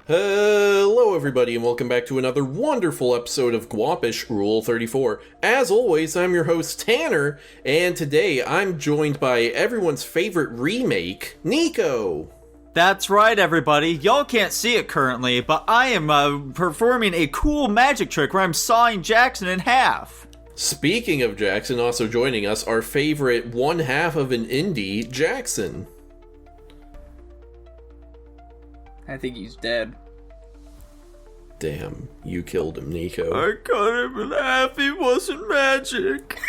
Hello everybody and welcome back to another wonderful episode of Guapish Rule 34. As always, I'm your host Tanner, and today I'm joined by everyone's favorite remake, Nico. That's right, everybody. Y'all can't see it currently, but I am performing a cool magic trick where I'm sawing Jackson in half. Speaking of Jackson, also joining us, our favorite one half of an indie, Jackson. I think he's dead. Damn, you killed him, Nico. I cut him in half, he wasn't magic.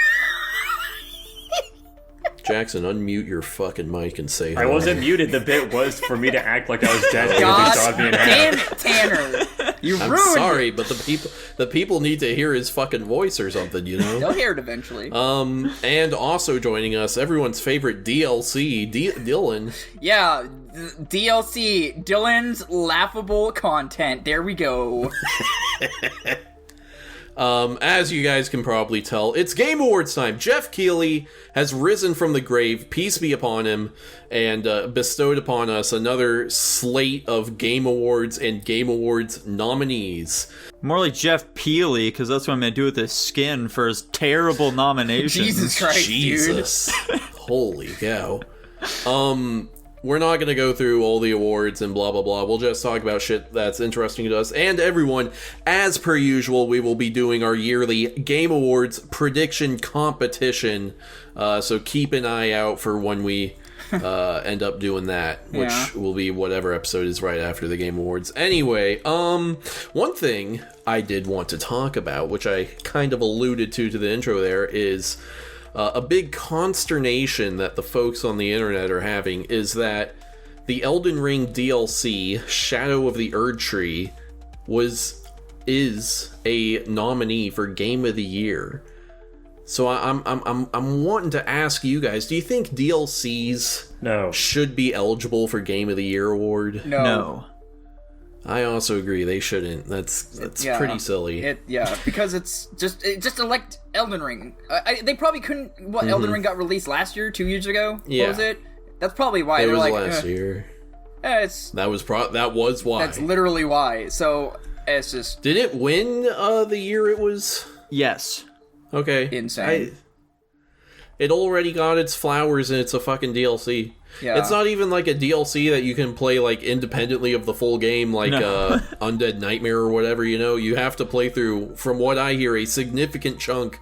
Jackson, unmute your fucking mic and say I hello. wasn't muted, the bit was for me to act like I was dead. God damn it, Tanner! You I'm ruined sorry, it! but the people need to hear his fucking voice or something, you know? They'll hear it eventually. And also joining us, everyone's favorite DLC, Dylan. Yeah, DLC, Dylan's laughable content. There we go. As you guys can probably tell, it's Game Awards time. Geoff Keighley has risen from the grave, peace be upon him, and bestowed upon us another slate of Game Awards and Game Awards nominees. More like Jeff Peely, because that's what I'm going to do with his skin for his terrible nominations. Jesus Christ, Jesus. Holy cow. We're not going to go through all the awards and blah, blah, blah. We'll just talk about shit that's interesting to us and everyone. As per usual, we will be doing our yearly Game Awards prediction competition. So keep an eye out for when we end up doing that, which will be whatever episode is right after the Game Awards. Anyway, one thing I did want to talk about, which I kind of alluded to the intro there, is... a big consternation that the folks on the internet are having is that the Elden Ring DLC, Shadow of the Erdtree, is a nominee for Game of the Year. So I'm wanting to ask you guys, do you think DLCs should be eligible for Game of the Year award? No. I also agree they shouldn't. That's pretty silly. Because it's just elect Elden Ring. They probably couldn't. Elden Ring got released last year, 2 years ago. Yeah. What was it? That's probably why. It They're was like, last year. That was why. That's literally why. So it's just. Did it win the year it was? Yes. Okay. Insane. It already got its flowers and it's a fucking DLC. Yeah. It's not even like a DLC that you can play like independently of the full game, like Undead Nightmare or whatever, you know? You have to play through, from what I hear, a significant chunk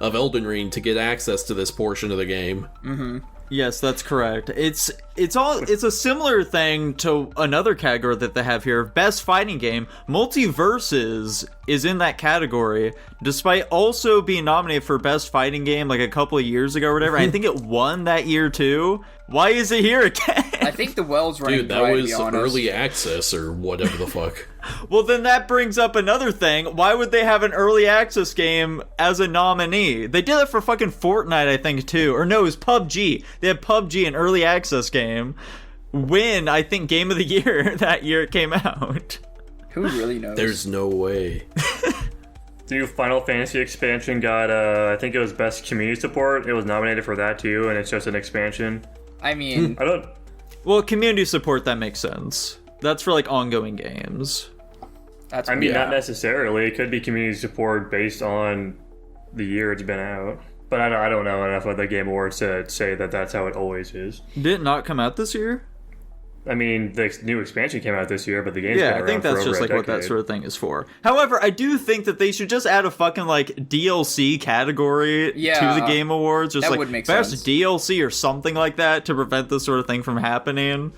of Elden Ring to get access to this portion of the game. Mm-hmm. Yes, that's correct. It's a similar thing to another category that they have here. Best Fighting Game. Multiverses is in that category, despite also being nominated for Best Fighting Game like a couple of years ago or whatever. I think it won that year too. Why is it here again? I think the well's running Dude, that dry, was to be honest. early access or whatever the fuck. Well, then that brings up another thing. Why would they have an early access game as a nominee? They did it for fucking Fortnite, I think, too. Or no, it was PUBG. They had PUBG, an early access game, win, I think, Game of the Year that year it came out. Who really knows? There's no way. The new Final Fantasy expansion got, I think it was Best Community Support. It was nominated for that too, and it's just an expansion. I mean... Well, community support, that makes sense. That's for, like, ongoing games. Not necessarily. It could be community support based on the year it's been out. But I don't know enough of the Game Awards to say that that's how it always is. Did it not come out this year? I mean, the new expansion came out this year, but the game's been around I think that's just like what that sort of thing is for. However, I do think that they should just add a fucking like DLC category to the Game Awards. Just like would make best sense. DLC or something like that to prevent this sort of thing from happening.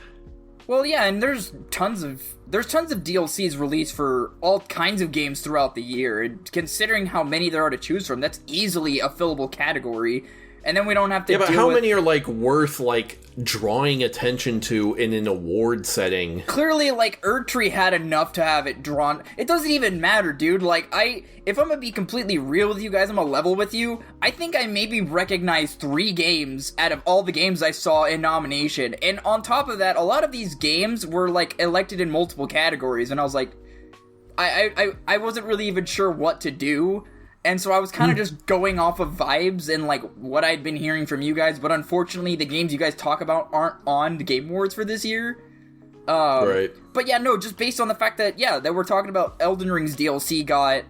Well, yeah, and there's tons of DLCs released for all kinds of games throughout the year. And considering how many there are to choose from, that's easily a fillable category. And then we don't have to Yeah, but how many are, like, worth, like, drawing attention to in an award setting? Clearly, like, Erdtree had enough to have it drawn. It doesn't even matter, dude. Like, if I'm gonna be completely real with you guys, I'm gonna level with you, I think I maybe recognized 3 games out of all the games I saw in nomination. And on top of that, a lot of these games were, like, elected in multiple categories. And I was like, I wasn't really even sure what to do. And so I was kind of just going off of vibes and, like, what I'd been hearing from you guys. But unfortunately, the games you guys talk about aren't on the Game Awards for this year. Right. But yeah, no, just based on the fact that, that we're talking about Elden Ring's DLC got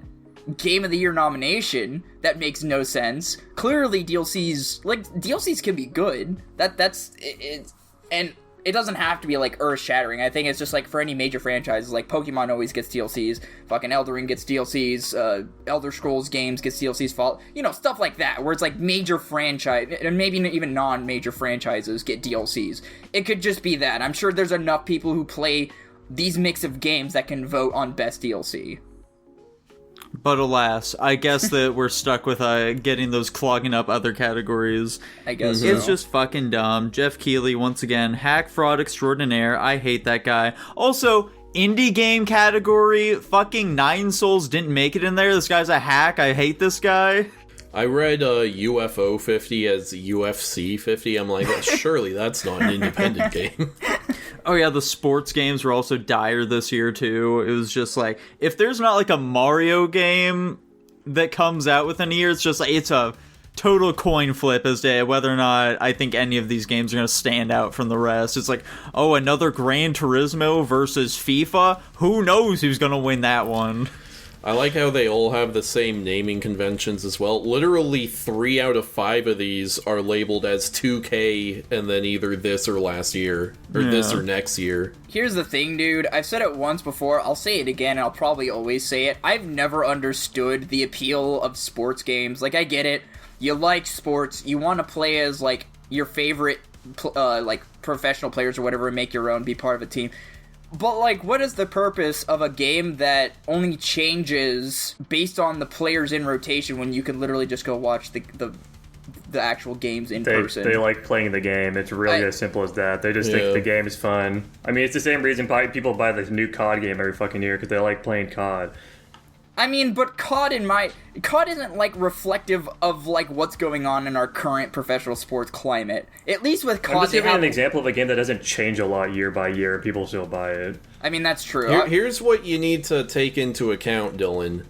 Game of the Year nomination, that makes no sense. Clearly, DLCs can be good. That's it, and it doesn't have to be, like, earth-shattering. I think it's just, like, for any major franchises, like, Pokemon always gets DLCs, fucking Elden Ring gets DLCs, Elder Scrolls games gets DLCs, stuff like that, where it's, like, major franchise, and maybe even non-major franchises get DLCs. It could just be that. I'm sure there's enough people who play these mix of games that can vote on best DLC. But alas, I guess that we're stuck with getting those clogging up other categories. I guess It's just fucking dumb. Jeff Keighley, once again, hack fraud extraordinaire. I hate that guy. Also, indie game category, fucking Nine Souls didn't make it in there. This guy's a hack. I hate this guy. I read UFO 50 as UFC 50. I'm like, surely that's not an independent game. Oh yeah, the sports games were also dire this year too. It was just like, if there's not like a Mario game that comes out within a year, it's just like, it's a total coin flip as to whether or not I think any of these games are going to stand out from the rest. It's like, oh, another Gran Turismo versus FIFA? Who knows who's going to win that one? I like how they all have the same naming conventions as well. Literally 3 out of 5 of these are labeled as 2K and then either this or last year, or this or next year. Here's the thing, dude. I've said it once before, I'll say it again, and I'll probably always say it. I've never understood the appeal of sports games. Like, I get it. You like sports, you want to play as, like, your favorite, like, professional players or whatever, and make your own, be part of a team. But, like, what is the purpose of a game that only changes based on the players in rotation when you can literally just go watch the actual games in person? They like playing the game. It's really as simple as that. They just think the game is fun. I mean, it's the same reason people buy the new COD game every fucking year, because they like playing COD. I mean, but COD isn't, like, reflective of, like, what's going on in our current professional sports climate. At least with COD, I'm just giving an example of a game that doesn't change a lot year by year, and people still buy it. I mean, that's true. Here's what you need to take into account, Dylan.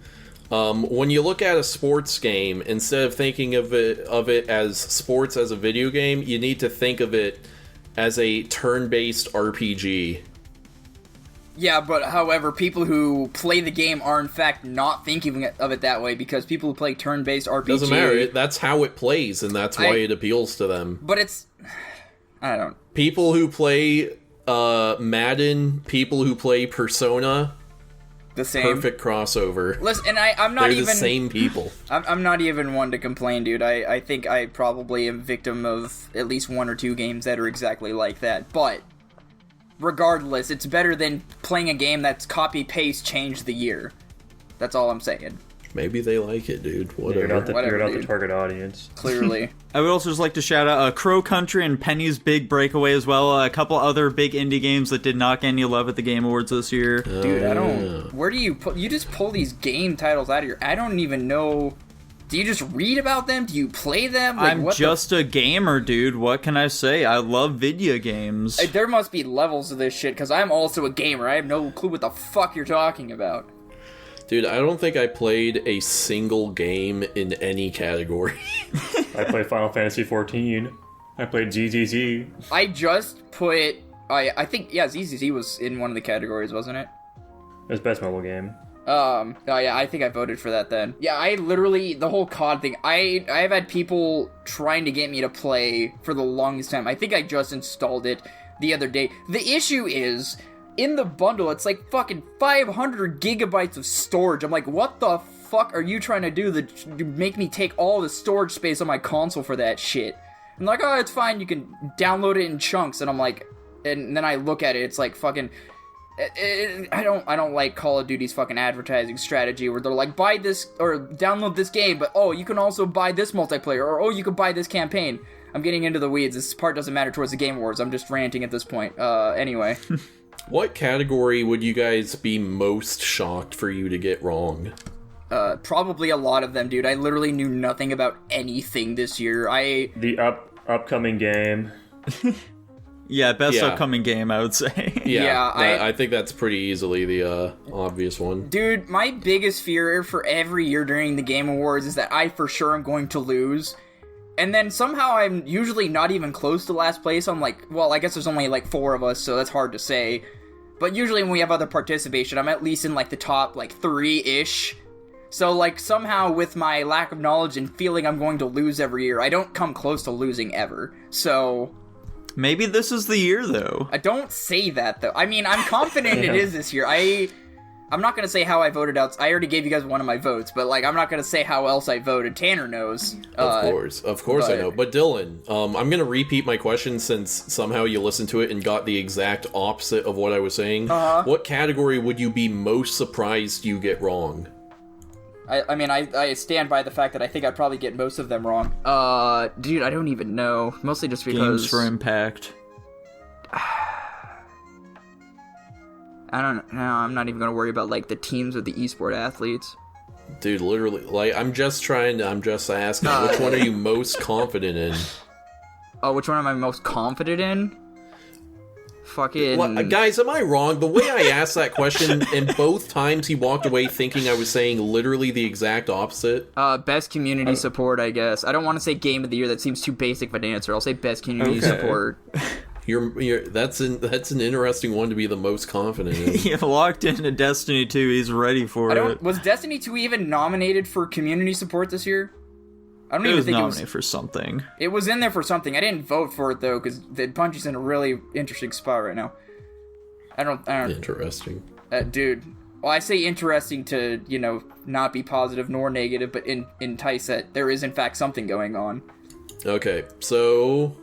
When you look at a sports game, instead of thinking of it as sports as a video game, you need to think of it as a turn-based RPG. Yeah, but however, people who play the game are in fact not thinking of it that way, because people who play turn-based RPG... Doesn't matter, that's how it plays, and that's why it appeals to them. But it's... I don't... People who play Madden, people who play Persona... The same. Perfect crossover. Listen, and I'm not They're even... the same people. I'm not even one to complain, dude. I think I probably am victim of at least 1 or 2 games that are exactly like that, but... Regardless, it's better than playing a game that's copy-paste changed the year. That's all I'm saying. Maybe they like it, dude. Whatever. You're not the target audience. Clearly. I would also just like to shout out Crow Country and Penny's Big Breakaway as well. A couple other big indie games that did not get any love at the Game Awards this year. Dude, I don't... Where do you... You just pull these game titles out of your... I don't even know... Do you just read about them? Do you play them? Like, I'm just a gamer, dude. What can I say? I love video games. There must be levels of this shit, because I'm also a gamer. I have no clue what the fuck you're talking about. Dude, I don't think I played a single game in any category. I played Final Fantasy XIV. I played ZZZ. I just put... I think, yeah, ZZZ was in one of the categories, wasn't it? It was Best Mobile Game. Oh yeah, I think I voted for that then. Yeah, I literally, the whole COD thing, I've had people trying to get me to play for the longest time. I think I just installed it the other day. The issue is, in the bundle, it's like fucking 500 gigabytes of storage. I'm like, what the fuck are you trying to do to make me take all the storage space on my console for that shit? I'm like, oh, it's fine, you can download it in chunks. And I'm like, and then I look at it, it's like fucking... I don't like Call of Duty's fucking advertising strategy where they're like, buy this or download this game, but oh, you can also buy this multiplayer, or oh, you can buy this campaign. I'm getting into the weeds. This part doesn't matter towards the Game Awards. I'm just ranting at this point. Anyway. What category would you guys be most shocked for you to get wrong? Probably a lot of them, dude. I literally knew nothing about anything this year. The upcoming game. Yeah, best upcoming game, I would say. Yeah, I think that's pretty easily the obvious one. Dude, my biggest fear for every year during the Game Awards is that I for sure am going to lose. And then somehow I'm usually not even close to last place. I'm like, well, I guess there's only like 4 of us, so that's hard to say. But usually when we have other participation, I'm at least in, like, the top, like, 3-ish. So, like, somehow with my lack of knowledge and feeling I'm going to lose every year, I don't come close to losing ever. So... Maybe this is the year, though. I don't say that, though. I mean, I'm confident it is this year. I'm not going to say how I voted out. I already gave you guys one of my votes, but, like, I'm not going to say how else I voted. Tanner knows. Of course I know. But Dylan, I'm going to repeat my question since somehow you listened to it and got the exact opposite of what I was saying. What category would you be most surprised you get wrong? I mean, I stand by the fact that I think I'd probably get most of them wrong. Dude, I don't even know. Mostly just because... Games for Impact. I don't know. I'm not even going to worry about, like, the teams of the esport athletes. Dude, literally, like, I'm just asking, which one are you most confident in? Oh, which one am I most confident in? Fucking... Guys, am I wrong? The way I asked that question, and both times he walked away thinking I was saying literally the exact opposite. Best community support, I guess. I don't want to say game of the year. That seems too basic of an answer. I'll say best community support. That's an interesting one to be the most confident in. He locked into Destiny 2. He's ready for it. Was Destiny 2 even nominated for community support this year? I don't even think it was nominated for something. It was in there for something. I didn't vote for it though because Bungie's in a really interesting spot right now. I don't. Interesting. Dude. Well, I say interesting to not be positive nor negative, but entice that there is in fact something going on. Okay, so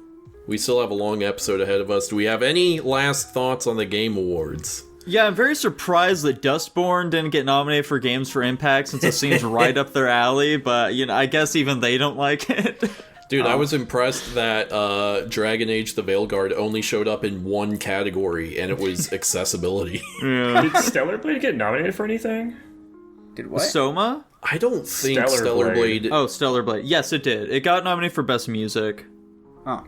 we still have a long episode ahead of us. Do we have any last thoughts on the Game Awards? Yeah, I'm very surprised that Dustborn didn't get nominated for Games for Impact since it seems right up their alley, but, I guess even they don't like it. Dude, I was impressed that Dragon Age the Veilguard only showed up in one category, and it was accessibility. Yeah. Did Stellar Blade get nominated for anything? Did what? Soma? I don't think Stellar Blade. Oh, Stellar Blade. Yes, it did. It got nominated for Best Music. Oh.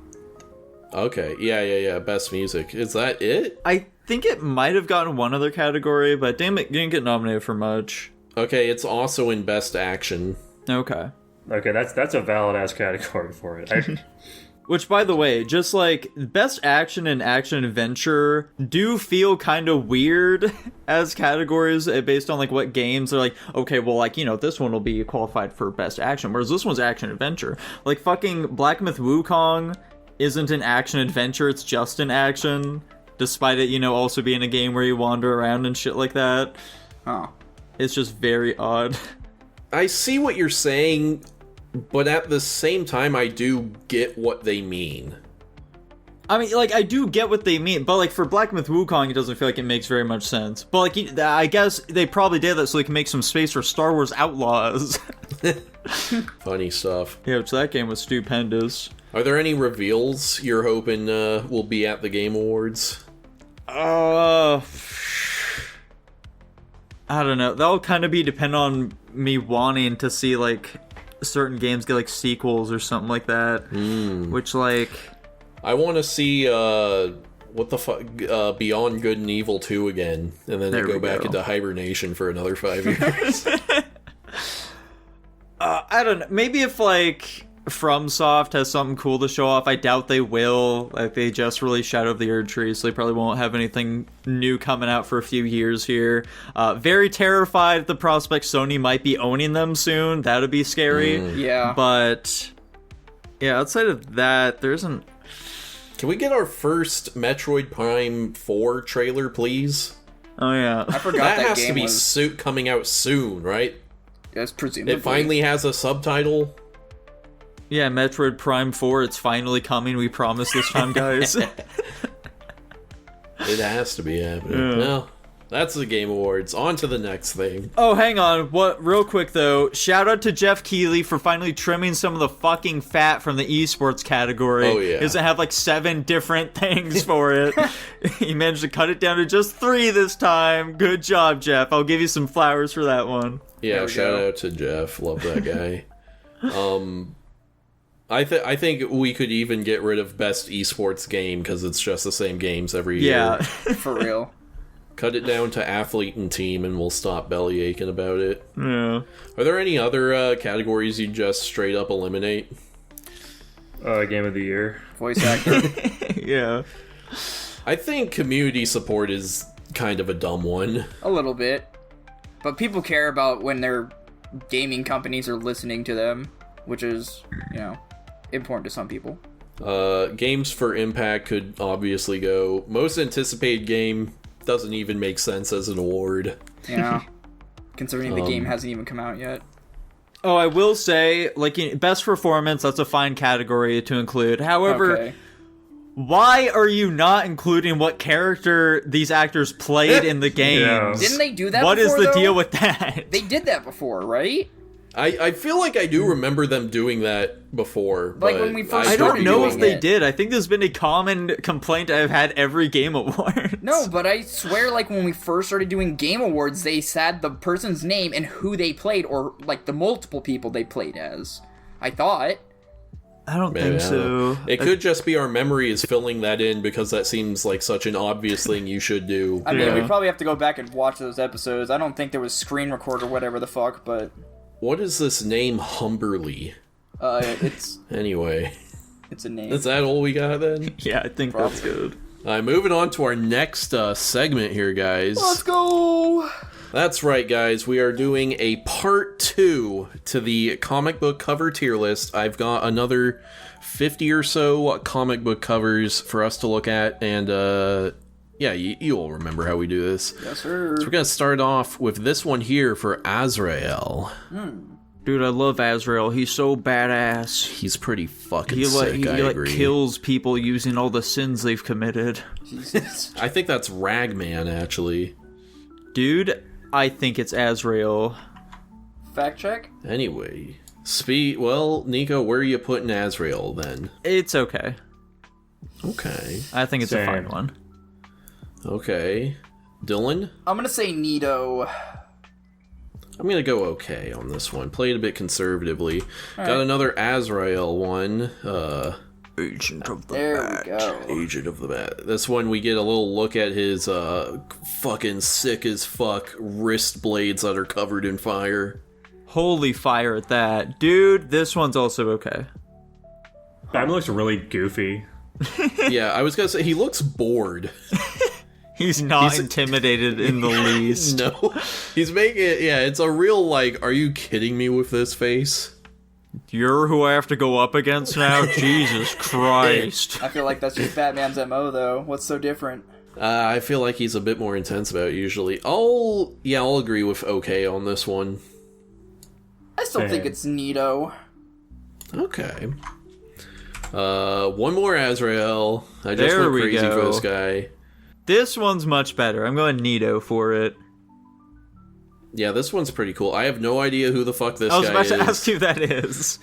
Okay, yeah, Best Music. Is that it? I think it might have gotten one other category, but damn it, didn't get nominated for much. Okay, it's also in Best Action. Okay. Okay, that's a valid-ass category for it. Which, by the way, just like Best Action and Action Adventure do feel kind of weird as categories based on like what games are like, okay, well, like, this one will be qualified for Best Action, whereas this one's Action Adventure. Like fucking Black Myth Wukong isn't an action adventure, it's just an action, despite it, also being a game where you wander around and shit like that. Oh. It's just very odd. I see what you're saying, but at the same time, I do get what they mean. I mean, like, I do get what they mean, but, like, for Black Myth Wukong, it doesn't feel like it makes very much sense. But, like, I guess they probably did that so they can make some space for Star Wars Outlaws. Funny stuff. Yeah, which that game was stupendous. Are there any reveals you're hoping will be at the Game Awards? I don't know. That'll kind of be dependent on me wanting to see, like, certain games get, like, sequels or something like that. Which, like... I want to see, what the fuck, Beyond Good and Evil 2 again, and then go back into hibernation for another 5 years. I don't know. Maybe if, like, FromSoft has something cool to show off, I doubt they will. Like, they just released Shadow of the Erdtree, so they probably won't have anything new coming out for a few years here. Very terrified at the prospect Sony might be owning them soon. That would be scary. Yeah. But, yeah, outside of that, there isn't... Can we get our first Metroid Prime 4 trailer, please? Oh, yeah. I forgot that has to be coming out soon, right? Yes, presumably. It finally has a subtitle. Yeah, Metroid Prime 4, it's finally coming, we promise this time, guys. It has to be happening. Yeah. Well, that's the Game Awards. On to the next thing. Oh, hang on. Real quick, though. Shout out to Geoff Keighley for finally trimming some of the fucking fat from the esports category. Oh, yeah. He doesn't have, like, 7 different things for it. He managed to cut it down to just 3 this time. Good job, Geoff. I'll give you some flowers for that one. Yeah, shout out to Jeff. Love that guy. I think we could even get rid of best esports game because it's just the same games every year. Yeah. For real. Cut it down to athlete and team and we'll stop belly aching about it. Yeah. Are there any other categories you just straight up eliminate? Game of the year. Voice actor. Yeah. I think community support is kind of a dumb one. A little bit. But people care about when their gaming companies are listening to them, which is, important to some people. Games for Impact could obviously go. Most anticipated game doesn't even make sense as an award. Yeah. Considering the game hasn't even come out yet. Oh, I will say, best performance, that's a fine category to include. However, why are you not including what character these actors played in the games? Yeah. Didn't they do that What before, is the though? deal with that? They did that before, right? I feel like I do remember them doing that before. Like but when we first I started don't know if doing they it. did. I think there's been a common complaint I've had every Game Awards. No, but I swear, when we first started doing Game Awards, they said the person's name and who they played, or, the multiple people they played as. I thought. I don't Maybe, think I don't know. so. It could just be our memory is filling that in because that seems like such an obvious thing you should do. I mean, Yeah. we probably have to go back and watch those episodes. I don't think there was screen record or whatever the fuck, but... What is this name, Humberly? It's Anyway, a name. is that all we got then? Yeah, I think that's good. Moving on to our next segment here, guys. Let's go! That's right, guys. We are doing a part 2 to the comic book cover tier list. I've got another 50 or so comic book covers for us to look at, and you all remember how we do this. Yes, sir. So we're gonna start off with this one here for Azrael. Dude, I love Azrael. He's so badass. He's pretty fucking He sick, I agree. kills people using all the sins they've committed. Jesus. I think that's Ragman, actually. Dude, I think it's Azrael. Fact check? Anyway, well, Nico, where are you putting Azrael then? It's okay. Okay. I think it's a fine Same. one. Okay. Dylan? I'm gonna say Nito. I'm gonna go okay on this one. Played a bit conservatively. Got another Azrael one. Agent of the There we go. Agent of the Bat. This one we get a little look at his fucking sick as fuck wrist blades that are covered in fire. Holy fire at that. Dude, this one's also okay. Batman looks really goofy. Yeah, I was gonna say he looks bored. He's not intimidated in the least. No. He's making it, it's a real, like, are you kidding me with this face? You're who I have to go up against now? Jesus Christ. I feel like that's just Batman's MO, though. What's so different? I feel like he's a bit more intense about it usually. I'll agree with okay on this one. I still Same. think it's Nito. Okay. One more Azrael. I just There went we crazy for go. this guy. This one's much better. I'm going Nito for it. Yeah, this one's pretty cool. I have no idea who the fuck this I was guy about is. to ask who that is.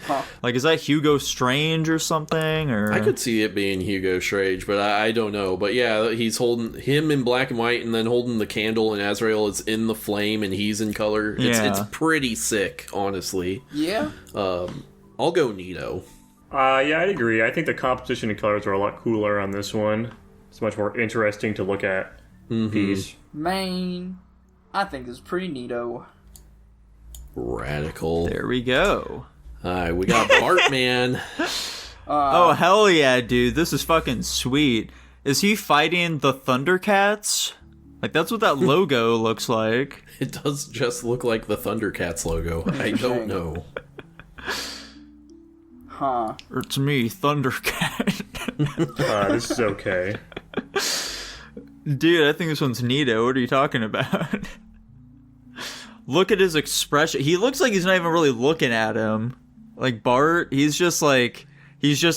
Huh. Like, is that Hugo Strange or something? Or I could see it being Hugo Strange, but I don't know. But yeah, he's holding him in black and white and then holding the candle, and Azrael is in the flame and he's in color. It's pretty sick, honestly. Yeah? I'll go Nito. Yeah, I'd agree. I think the composition and colors are a lot cooler on this one. It's much more interesting to look at piece. Man. I think this is pretty Nito. Radical. There we go. Alright, we got Bartman. Oh, hell yeah, dude. This is fucking sweet. Is he fighting the Thundercats? Like, that's what that logo looks like. It does just look like the Thundercats logo. I don't know. Huh. It's me, Thundercat. This is okay. Dude, I think this one's Nito. What are you talking about? Look at his expression. He looks like he's not even really looking at him. Like Bart, he's just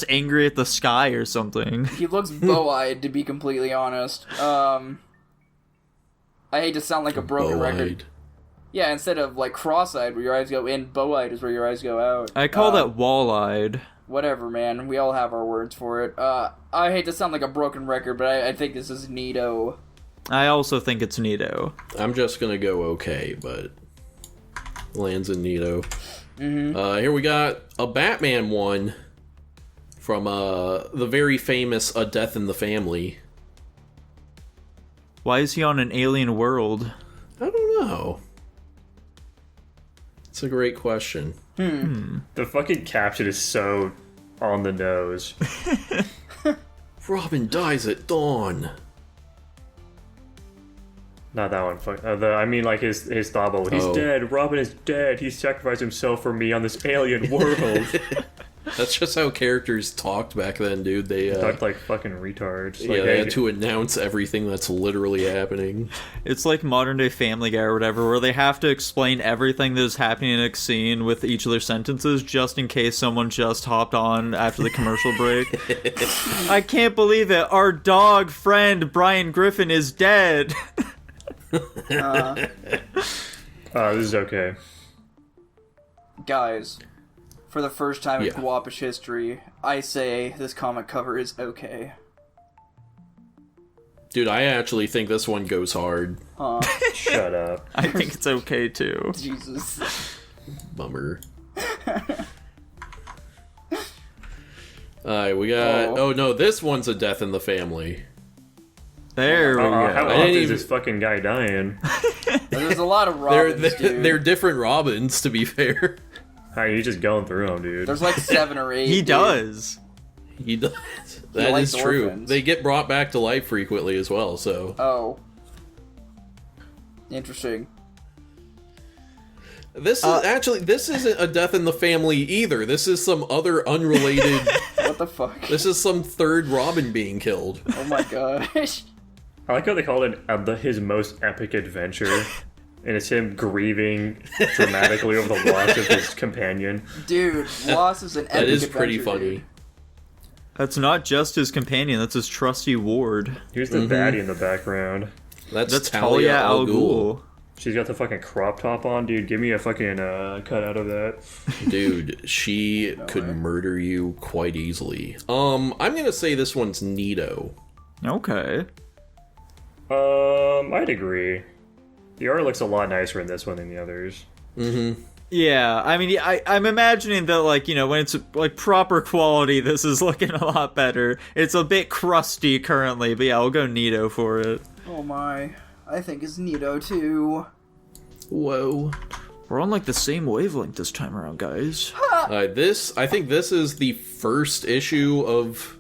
angry at the sky or something. He looks bow-eyed, to be completely honest. I hate to sound like a broken record. Bow-eyed. Yeah, instead of, like, cross-eyed where your eyes go in, bow-eyed is where your eyes go out. I call that wall-eyed. Whatever, man. We all have our words for it. I hate to sound like a broken record, but I think this is Nito. I also think it's Nito. I'm just gonna go okay, but lands in Nito. Here we got a Batman one from the very famous A Death in the Family. Why is he on an alien world? I don't know. It's a great question. The fucking caption is so on the nose. Robin dies at dawn. Not that one. Fuck. I mean, like his thought bubble. He's dead. Robin is dead. He sacrificed himself for me on this alien world. That's just how characters talked back then, dude. They talked like fucking retards. Yeah, Like, they had to announce everything that's literally happening. It's like modern day Family Guy or whatever, where they have to explain everything that is happening in a scene with each of their sentences, just in case someone just hopped on after the commercial break. I can't believe it. Our dog friend Brian Griffin is dead. This is okay. Guys, for the first time in Yeah. Guapish history, I say this comic cover is okay. Dude, I actually think this one goes hard. Shut up. I think it's okay too. Jesus. Bummer. Alright, we got... Oh, no, this one's a death in the family. There we How go. often is even- this fucking guy dying? There's a lot of They're, Robins, dude. they're different Robins, to be fair. How are you just going through them, dude? There's like 7 or 8. He dude. does. He does. That likes is true. orphans. They get brought back to life frequently as well, so... Oh. Interesting. This is actually, this isn't a death in the family either. This is some other unrelated... What the fuck? This is some third Robin being killed. Oh my gosh. I like how they called it his most epic adventure. And it's him grieving dramatically over the loss of his companion. Dude, Lost is an epic That is pretty adventure, funny. dude. That's not just his companion, that's his trusty ward. Here's the baddie in the background. That's Talia Talia al al Ghul. Ghul. She's got the fucking crop top on, dude. Give me a fucking cut out of that. Dude, she could murder you quite easily. I'm gonna say this one's Nito. Okay. I'd agree. The art looks a lot nicer in this one than the others. Yeah, I mean, I'm imagining that, like, you know, when it's, like, proper quality, this is looking a lot better. It's a bit crusty currently, but yeah, I'll go Nito for it. Oh my. I think it's Nito too. Whoa. We're on, like, the same wavelength this time around, guys. I think this is the first issue of...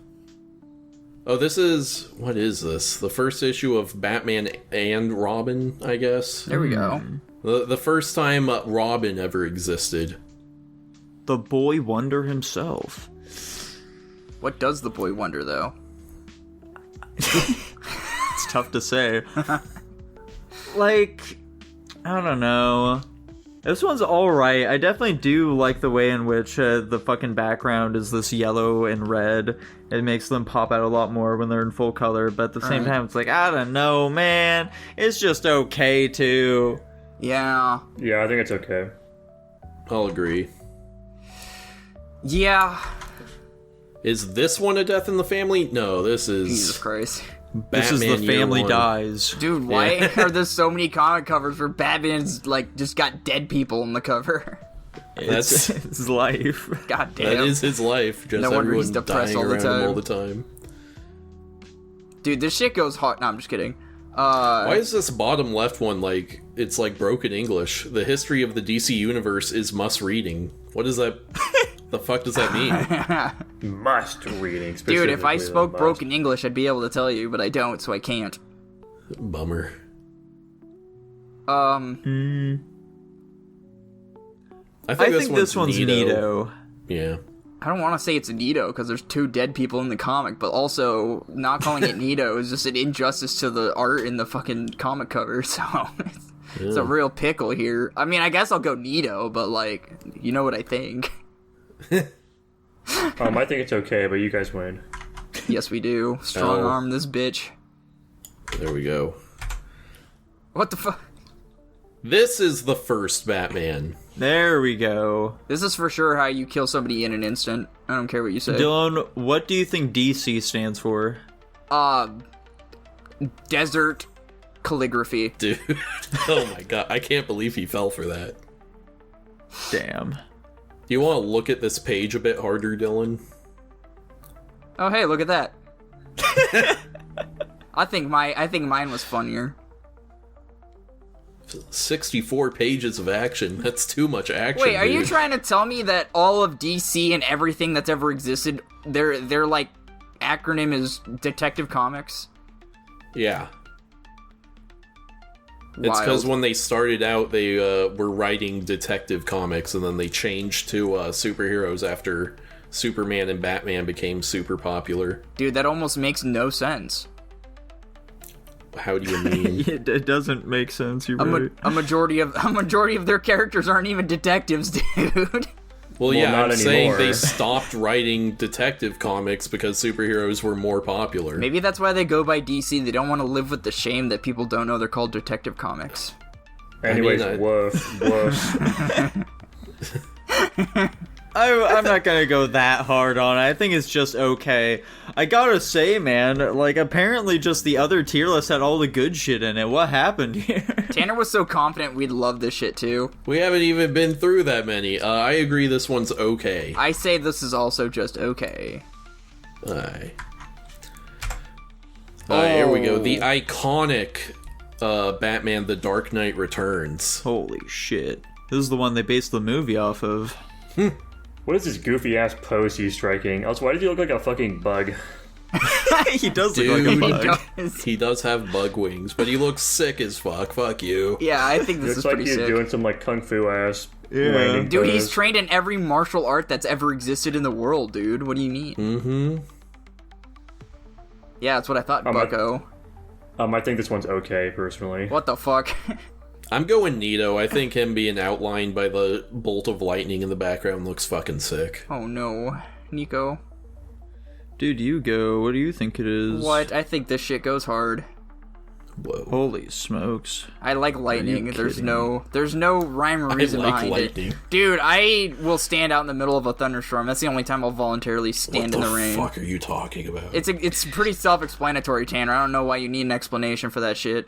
Oh, this is... What is this? The first issue of Batman and Robin, I guess? There we go. The first time Robin ever existed. The boy wonder himself. What does the boy wonder, though? It's tough to say. Like, I don't know. This one's alright. I definitely do like the way in which the fucking background is this yellow and red. It makes them pop out a lot more when they're in full color, but at the same time, it's like, I don't know, man. It's just okay, too. Yeah. Yeah, I think it's okay. I'll agree. Yeah. Is this one a death in the family? No, this is... Jesus Christ. This is Batman the Year family One. dies. Dude, why are there so many comic covers where Batman's, like, just got dead people in the cover? It's his life. God damn. That is his life. Just No wonder everyone he's depressed dying all the around him time. all the time. Dude, this shit goes hard. No, I'm just kidding. Why is this bottom left one like it's like broken English? The history of the DC universe is must reading. What is that? The fuck does that mean? Must reading. Dude, if I specifically, spoke must. broken English, I'd be able to tell you, but I don't, so I can't. Bummer. I think this one's Nito. Yeah. I don't want to say it's a Nito because there's 2 dead people in the comic, but also not calling it Nito is just an injustice to the art in the fucking comic cover. So it's a real pickle here. I mean, I guess I'll go Nito, but like, you know what I think. I think it's okay, but you guys win. Yes, we do. Strong Oh. arm this bitch. There we go. What the fuck? This is the first Batman. There we go. This is for sure how you kill somebody in an instant. I don't care what you say. Dylan, what do you think DC stands for? Desert calligraphy. Dude. Oh my god. I can't believe he fell for that. Damn. Do you want to look at this page a bit harder, Dylan? Oh, hey, look at that. I think mine was funnier. 64 pages of action. That's too much action. Wait, are you dude. trying to tell me that all of DC and everything that's ever existed, their like acronym is Detective Comics? Yeah. It's because Wild. when they started out, they were writing detective comics, and then they changed to superheroes after Superman and Batman became super popular. Dude, that almost makes no sense. How do you mean? It doesn't make sense. You're right. A majority of their characters aren't even detectives, dude. Well, yeah, not I'm saying anymore. they stopped writing detective comics because superheroes were more popular. Maybe that's why they go by DC. They don't want to live with the shame that people don't know they're called detective comics. Anyways, woof. I'm not gonna go that hard on it. I think it's just okay. I gotta say, man, like, apparently just the other tier list had all the good shit in it. What happened here? Tanner was so confident we'd love this shit too. We haven't even been through that many. I agree this one's okay. I say this is also just okay. Aye. Here we go. The iconic Batman The Dark Knight Returns. Holy shit. This is the one they based the movie off of. What is this goofy ass pose he's striking? Also, why does he look like a fucking bug? He does Dude, look like a bug. He does have bug wings, but he looks sick as fuck. Fuck you. Yeah, I think this Looks is like pretty he's sick. doing some like kung fu ass Yeah. landing Dude, pose. he's trained in every martial art that's ever existed in the world, dude. What do you mean? Mm-hmm. Yeah, that's what I thought, I'm bucko. I think this one's okay, personally. What the fuck? I'm going Nito. I think him being outlined by the bolt of lightning in the background looks fucking sick. Oh no. Nico. Dude, you go. What do you think it is? What? I think this shit goes hard. Whoa. Holy smokes. I like lightning. There's kidding no rhyme or I reason like behind lightning. it. Dude, I will stand out in the middle of a thunderstorm. That's the only time I'll voluntarily What stand the in the rain. fuck are you talking about? It's pretty self-explanatory, Tanner. I don't know why you need an explanation for that shit.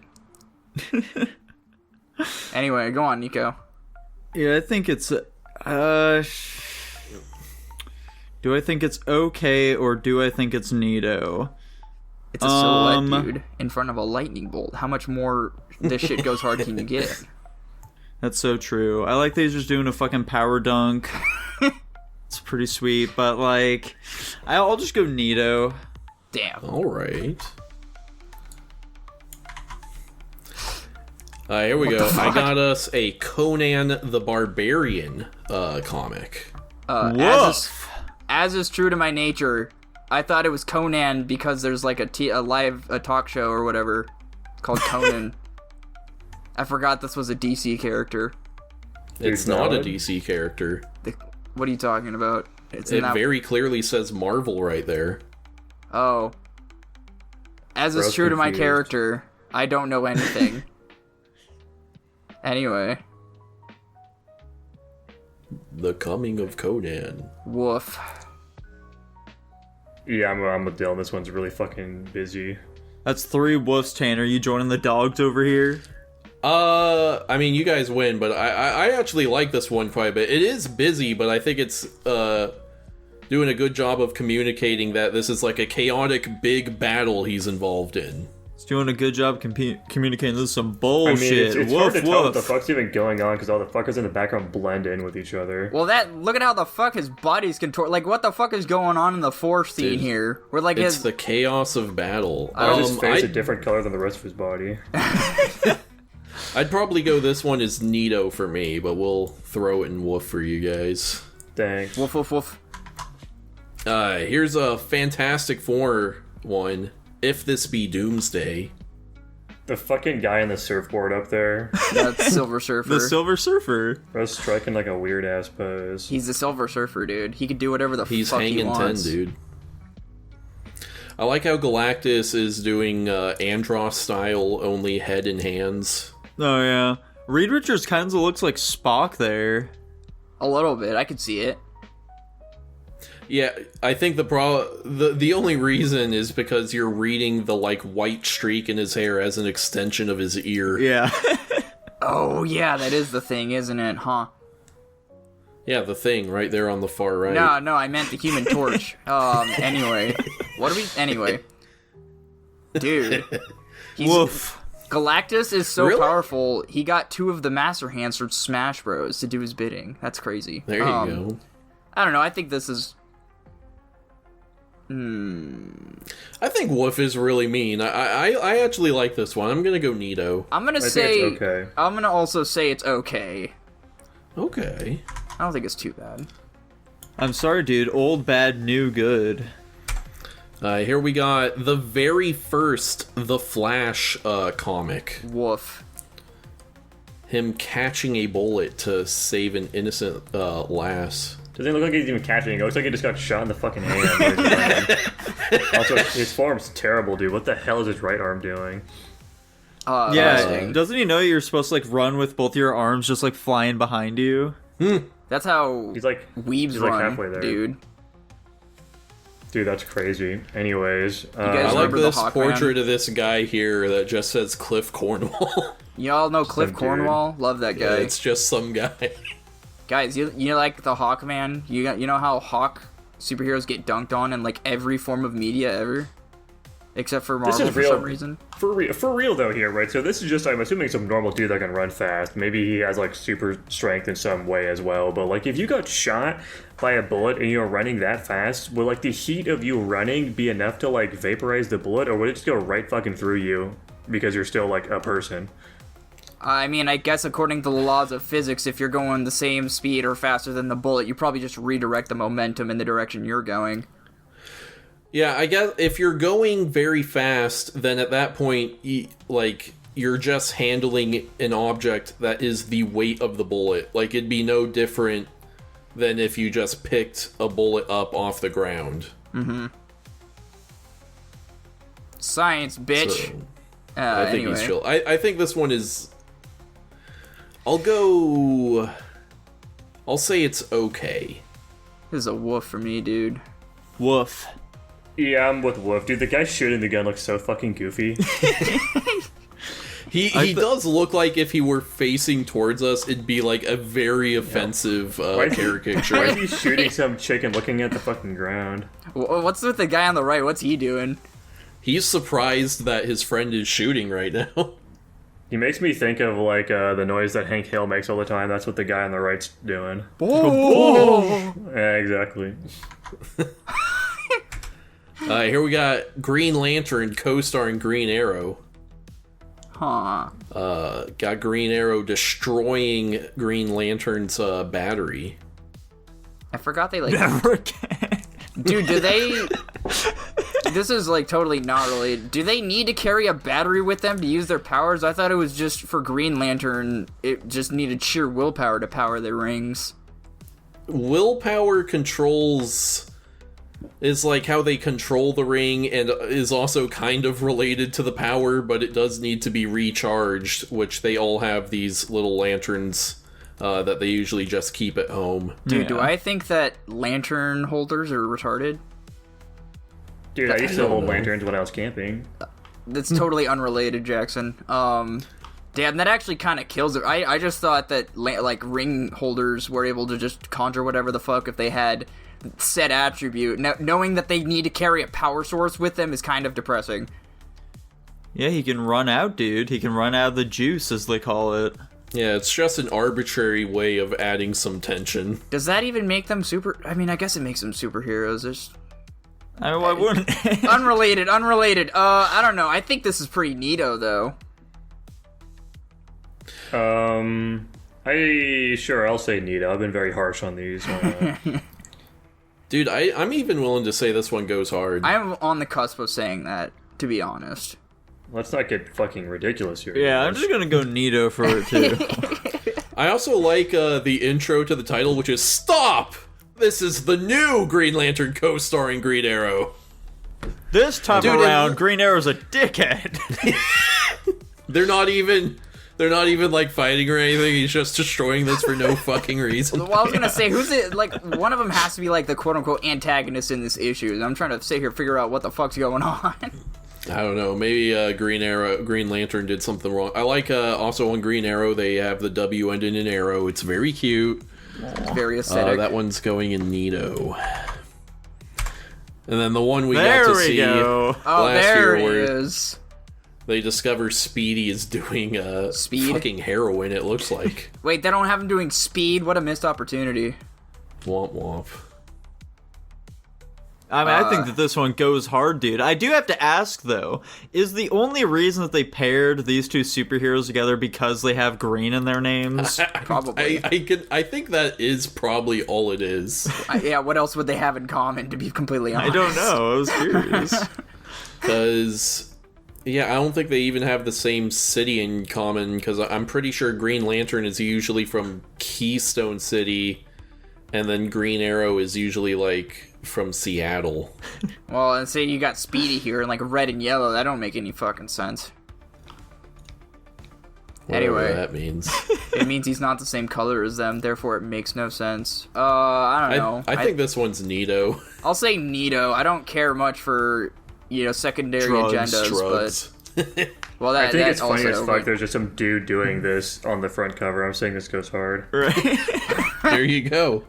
Anyway, go on, Nico. Yeah, I think it's... do I think it's okay, or do I think it's neato? It's a silhouette, dude, in front of a lightning bolt. How much more this shit goes hard can you get? That's so true. I like that he's just doing a fucking power dunk. It's pretty sweet, but, like... I'll just go neato. Damn. Alright. Here we go. the fuck? I got us a Conan the Barbarian comic. As is true to my nature, I thought it was Conan because there's like a talk show or whatever called Conan. I forgot this was a DC character. It's Dude, not a valid. DC character. What are you talking about? It's It in that. very clearly says Marvel right there. Oh. As is Bro's true to my confused. character, I don't know anything. Anyway, The Coming of Conan. woof. Yeah, I'm with Dylan. This one's really fucking busy. That's 3 woofs, Tanner. You joining the dogs over here? I mean, you guys win, but I actually like this one quite a bit. It is busy, but I think it's doing a good job of communicating that this is like a chaotic big battle he's involved in. He's doing a good job communicating. This is some I mean, bullshit. it's woof, hard to tell what the woof. fuck's even going on because all the fuckers in the background blend in with each other. Well, look at how the fuck his body's contort. Like, what the fuck is going on in the forest scene Dude, here? Where like It's his the chaos of battle. Why is his face I'd, a different color than the rest of his body? I'd probably go this one is Nito for me, but we'll throw it in woof for you guys. Thanks. woof woof woof. Here's a Fantastic Four one. If This Be Doomsday. The fucking guy on the surfboard up there That's Silver Surfer. The Silver Surfer. was striking like a weird ass pose. He's the Silver Surfer, dude. He can do whatever the He's fuck he hanging 10, wants. dude. I like how Galactus is doing Andros style, only head and hands. Oh, yeah. Reed Richards kind of looks like Spock there. A little bit, I could see it. Yeah, I think the only reason is because you're reading the like white streak in his hair as an extension of his ear. Yeah. Oh yeah, that is the thing, isn't it? Huh? Yeah, the thing right there on the far right. No, I meant the Human Torch. Anyway, Anyway, dude, Woof. Galactus is so Really? powerful. He got 2 of the Master Hands from Smash Bros to do his bidding. That's crazy. There you go. I don't know. I think this is. I think Woof is really mean. I actually like this one. I'm gonna go Nito. I'm gonna I say think it's okay. I'm gonna also say it's okay. Okay. I don't think it's too bad. I'm sorry, dude. Old bad, new good. Here we got the very first The Flash comic. Woof. Him catching a bullet to save an innocent lass. Doesn't look like he's even catching. It looks like he just got shot in the fucking hand. Also, his form's terrible, dude. What the hell is his right arm doing? Yeah, doesn't he know you're supposed to like run with both your arms just like flying behind you? That's how He's like weebs like run, halfway there. dude. Dude, that's crazy. Anyways, guys I like remember the this Hawkman? portrait of this guy here that just says Cliff Cornwall. Y'all know Cliff Some dude. Cornwall? Love that guy. It's just some guy. Guys, you like the Hawkman? You know how Hawk superheroes get dunked on in like every form of media ever? Except for Marvel is for real. some reason. For real though here, right? So this is just, I'm assuming, some normal dude that can run fast. Maybe he has like super strength in some way as well. But like if you got shot by a bullet and you're running that fast, will like the heat of you running be enough to like vaporize the bullet, or would it just go right fucking through you because you're still like a person? I mean, I guess according to the laws of physics, if you're going the same speed or faster than the bullet, you probably just redirect the momentum in the direction you're going. Yeah, I guess if you're going very fast, then at that point, you're just handling an object that is the weight of the bullet. Like, it'd be no different than if you just picked a bullet up off the ground. Mm-hmm. Science, bitch. So, I think anyway. he's chill. I think this one is... I'll say it's okay. This is a woof for me, dude. Woof. Yeah, I'm with Wolf. Dude, the guy shooting the gun looks so fucking goofy. He does look like if he were facing towards us, it'd be like a very offensive caricature. Why is he shooting some chick and looking at the fucking ground? What's with the guy on the right? What's he doing? He's surprised that his friend is shooting right now. He makes me think of like the noise that Hank Hill makes all the time. That's what the guy on the right's doing. Oh! Yeah, exactly. Here we got Green Lantern co-starring Green Arrow. Huh. Got Green Arrow destroying Green Lantern's battery. I forgot they like... Never again. Dude, do they... This is like totally not related. Do they need to carry a battery with them to use their powers? I thought it was just for Green Lantern. It just needed sheer willpower to power the rings. Willpower controls... is like how they control the ring and is also kind of related to the power, but it does need to be recharged, which they all have these little lanterns that they usually just keep at home. Dude, do I think that lantern holders are retarded? Dude, I used to hold lanterns when I was camping. That's totally unrelated, Jackson. Damn, that actually kind of kills it. I just thought that like ring holders were able to just conjure whatever the fuck if they had said attribute. Now, knowing that they need to carry a power source with them is kind of depressing. Yeah, he can run out, dude. He can run out of the juice, as they call it. Yeah, it's just an arbitrary way of adding some tension. Does that even make them super... I mean, I guess it makes them superheroes. It's... I mean, why wouldn't? unrelated. I don't know. I think this is pretty neato, though. I'll say Nita. I've been very harsh on these. Dude, I'm even willing to say this one goes hard. I'm on the cusp of saying that, to be honest. Let's not get fucking ridiculous here. Yeah, I'm just gonna go Nito for it too. I also like the intro to the title, which is Stop! This is the new Green Lantern co-starring Green Arrow. This time Dude, around, Green Arrow's a dickhead. They're not even like fighting or anything. He's just destroying this for no fucking reason. Well, I was gonna say, who's it? Like, one of them has to be like the quote-unquote antagonist in this issue. I'm trying to sit here figure out what the fuck's going on. I don't know. Maybe Green Lantern did something wrong. I like also on Green Arrow they have the W ending in arrow. It's very cute. It's very aesthetic. That one's going in Nito. And then the one we There got to we see go. Oh, last there year he where is. they discover Speedy is doing Speed? fucking heroin, it looks like. Wait, they don't have him doing speed? What a missed opportunity. Womp womp. I mean, I think that this one goes hard, dude. I do have to ask, though, is the only reason that they paired these two superheroes together because they have green in their names? Probably. I think that is probably all it is. Yeah, what else would they have in common, to be completely honest? I don't know. I was curious. Because, yeah, I don't think they even have the same city in common, because I'm pretty sure Green Lantern is usually from Keystone City, and then Green Arrow is usually, like, from Seattle. Well, and say you got Speedy here in, like, red and yellow. That don't make any fucking sense. Whatever Anyway. that means. It means he's not the same color as them, therefore it makes no sense. I don't know. I think this one's neato. I'll say neato. I don't care much for, secondary agendas, Drugs. but... Well, that, I think that it's funny as also, fuck. There's just some dude doing this on the front cover. I'm saying this goes hard. Right? There you go.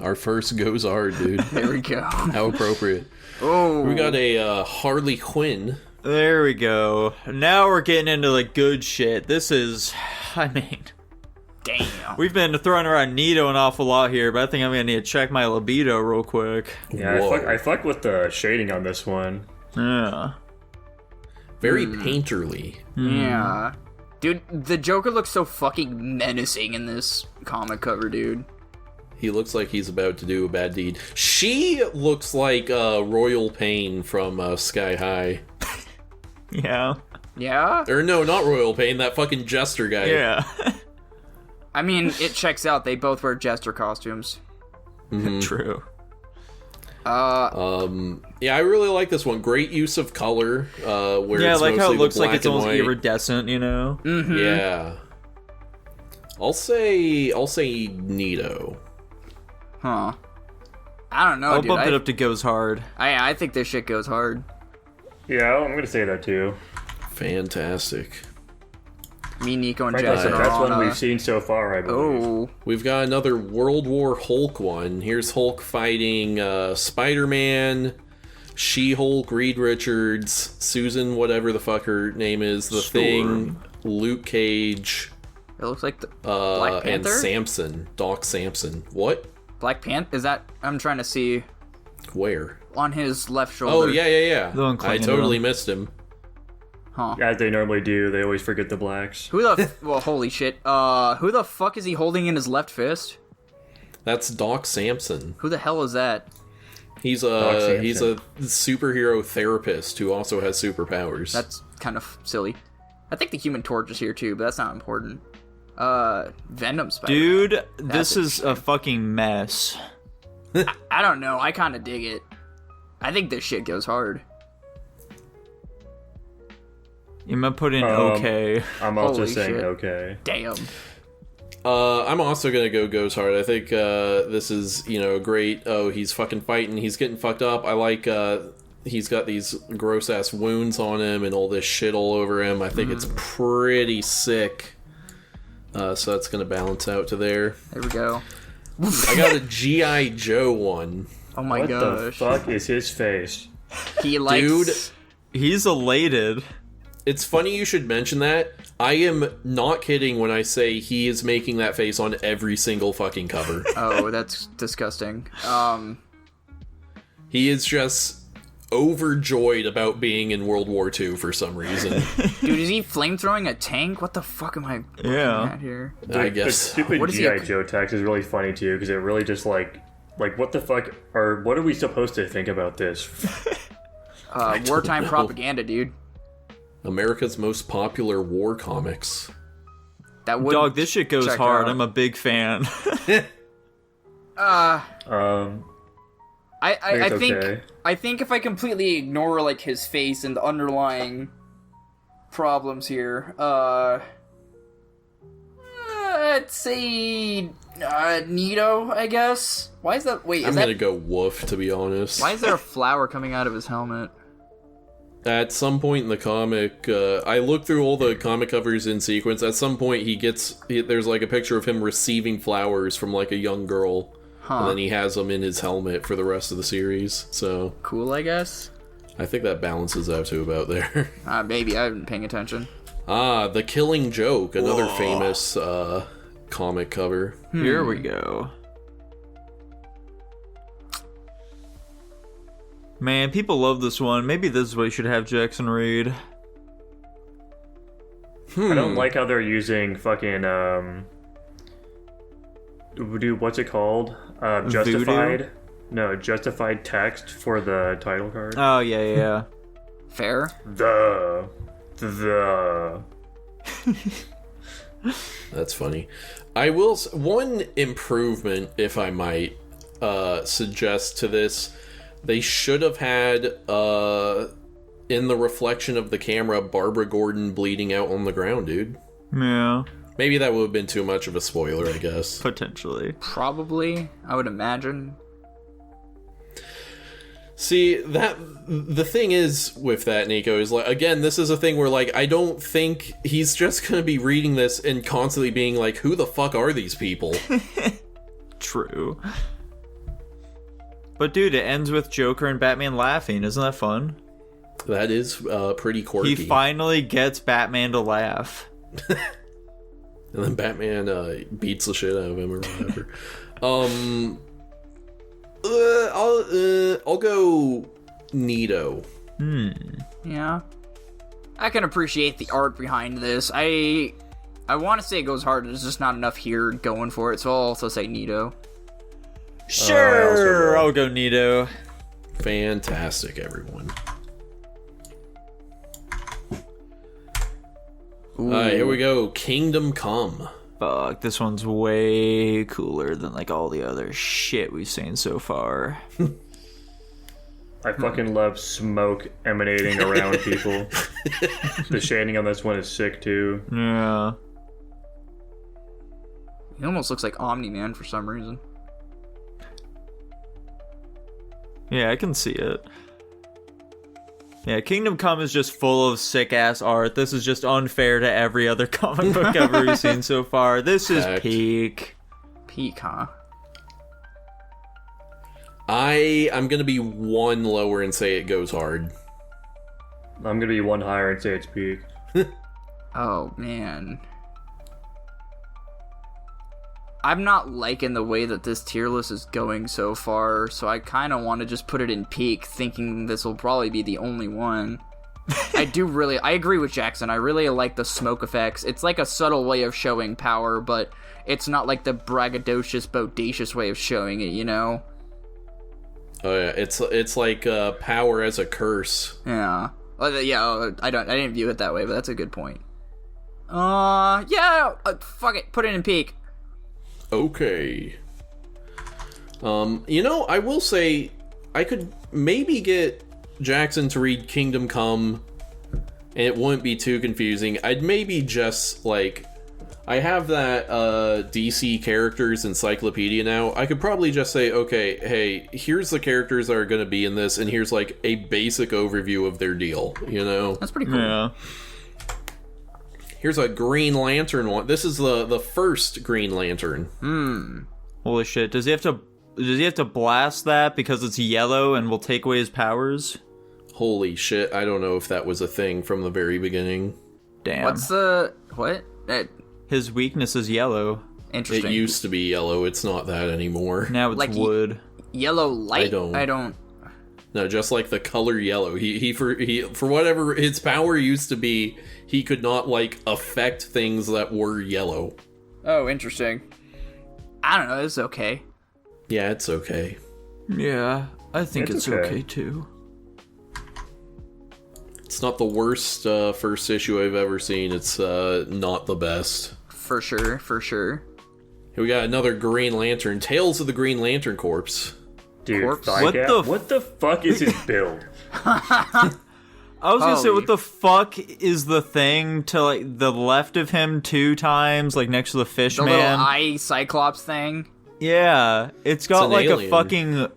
Our first goes hard, dude. There we go. How appropriate. Oh. We got a Harley Quinn. There we go. Now we're getting into the good shit. This is... I mean... Damn. We've been throwing around Nito an awful lot here, but I think I'm gonna need to check my libido real quick. Yeah, Whoa. I fuck with the shading on this one. Yeah. Very painterly. Yeah. Dude, the Joker looks so fucking menacing in this comic cover, dude. He looks like he's about to do a bad deed. She looks like Royal Pain from Sky High. Yeah. Yeah? Or no, not Royal Pain, that fucking Jester guy. Yeah. I mean, it checks out. They both wear Jester costumes. True. Yeah, I really like this one. Great use of color. Where Yeah, it's like how mostly it looks the like black it's and almost white. iridescent, you know? Yeah. I'll say Nito. Huh. I don't know, I'll dude. bump it up to goes hard. I think this shit goes hard. Yeah, I'm gonna say that too. Fantastic. Me, Nico, and Right, Jackson that's are on one we've seen so far, I believe. Oh. We've got another World War Hulk one. Here's Hulk fighting Spider-Man, She-Hulk, Reed Richards, Susan, whatever the fuck her name is, The Thing, Luke Cage, It looks like the Black and Panther? Samson, Doc Samson. What? Black Panther? Is that... I'm trying to see Where? on his left shoulder. Oh, yeah. The one I clinging to totally him. missed him. Huh. As they normally do, they always forget the blacks. Who the... well, holy shit. Who the fuck is he holding in his left fist? That's Doc Samson. Who the hell is that? He's Doc a Samson. superhero therapist who also has superpowers. That's kind of silly. I think the Human Torch is here too, but that's not important. Venom Spider. Dude, this That's is a fucking mess. I don't know. I kind of dig it. I think this shit goes hard. You might put in okay. I'm also Holy saying shit. okay. Damn. I'm also gonna go goes hard. I think this is great. Oh, he's fucking fighting. He's getting fucked up. I like he's got these gross ass wounds on him and all this shit all over him. I think it's pretty sick. So that's gonna balance out to there. There we go. I got a G.I. Joe one. Oh my What the gosh. fuck is his face? He likes... Dude. He's elated. It's funny you should mention that. I am not kidding when I say he is making that face on every single fucking cover. Oh, that's disgusting. He is just overjoyed about being in World War II for some reason. Dude, is he flamethrowing a tank? What the fuck am I looking Yeah. at here? I The guess. stupid What is he- G.I. Joe text is really funny too, because it really just like what the fuck, or what are we supposed to think about this? Wartime know. propaganda, dude. America's most popular war comics. That would Dog, this shit goes check hard. out. I'm a big fan. I it's think okay. I think if I completely ignore like his face and the underlying problems here, I'd say Nito, I guess. Why is that? Wait, I'm is gonna that? go woof, to be honest. Why is there a flower coming out of his helmet? At some point in the comic, I looked through all the comic covers in sequence. At some point, there's like a picture of him receiving flowers from like a young girl. Huh. And then he has them in his helmet for the rest of the series. So Cool, I guess. I think that balances out to about there. Maybe I haven't been paying attention. The Killing Joke, another famous comic cover. Here we go. Man, people love this one. Maybe this is what you should have Jackson read. I don't like how they're using fucking what's it called? Justified. Voodoo? No, justified text for the title card. Oh, yeah. Fair. The. That's funny. I will one improvement, if I might suggest to this. They should have had in the reflection of the camera Barbara Gordon bleeding out on the ground, dude. Yeah. Maybe that would have been too much of a spoiler, I guess. Potentially. Probably, I would imagine. See, the thing is with that, Nico, is like, again, this is a thing where, like, I don't think he's just gonna be reading this and constantly being like, who the fuck are these people? True. But dude, it ends with Joker and Batman laughing. Isn't that fun? That is pretty quirky. He finally gets Batman to laugh. And then Batman beats the shit out of him or whatever. I'll go Nito. Yeah. I can appreciate the art behind this. I want to say it goes hard, there's just not enough here going for it, so I'll also say Nito. Sure, I'll go Nito. Fantastic, everyone. Alright, here we go. Kingdom Come. Fuck, this one's way cooler than like all the other shit we've seen so far. I fucking love smoke emanating around people. The shading on this one is sick too. Yeah. He almost looks like Omni-Man for some reason. Yeah, I can see it. Yeah, Kingdom Come is just full of sick-ass art. This is just unfair to every other comic book ever we've seen so far. This is peak. Peak, huh? I'm gonna be one lower and say it goes hard. I'm gonna be one higher and say it's peak. Oh, man. I'm not liking the way that this tier list is going so far, so I kind of want to just put it in peak, thinking this will probably be the only one. I agree with Jackson. I really like the smoke effects. It's like a subtle way of showing power, but it's not like the braggadocious, bodacious way of showing it, you know? Oh yeah, it's like power as a curse. Yeah. I didn't view it that way, but that's a good point. Fuck it, put it in peak. Okay. I will say I could maybe get Jackson to read Kingdom Come and it wouldn't be too confusing. I'd maybe just I have that DC characters encyclopedia now. I could probably just say, okay, hey, here's the characters that are going to be in this, and here's like a basic overview of their deal, you know? That's pretty cool. Yeah. Here's a Green Lantern one. This is the first Green Lantern. Holy shit! Does he have to blast that because it's yellow and will take away his powers? Holy shit! I don't know if that was a thing from the very beginning. Damn. What's the what? His weakness is yellow. Interesting. It used to be yellow. It's not that anymore. Now it's Like wood. Yellow light. I don't. No, just like the color yellow. He for whatever his power used to be, he could not affect things that were yellow. Oh, interesting. I don't know. It's okay. Yeah, it's okay. Yeah, I think it's okay too. It's not the worst first issue I've ever seen. It's not the best. For sure. Here we got another Green Lantern. Tales of the Green Lantern Corpse. Dude, Corpse? what the fuck is his build? I was gonna say, Holy. what the fuck is the thing to the left of him 2 times, next to the fish The little man? eye cyclops thing. Yeah, it's got an a alien. fucking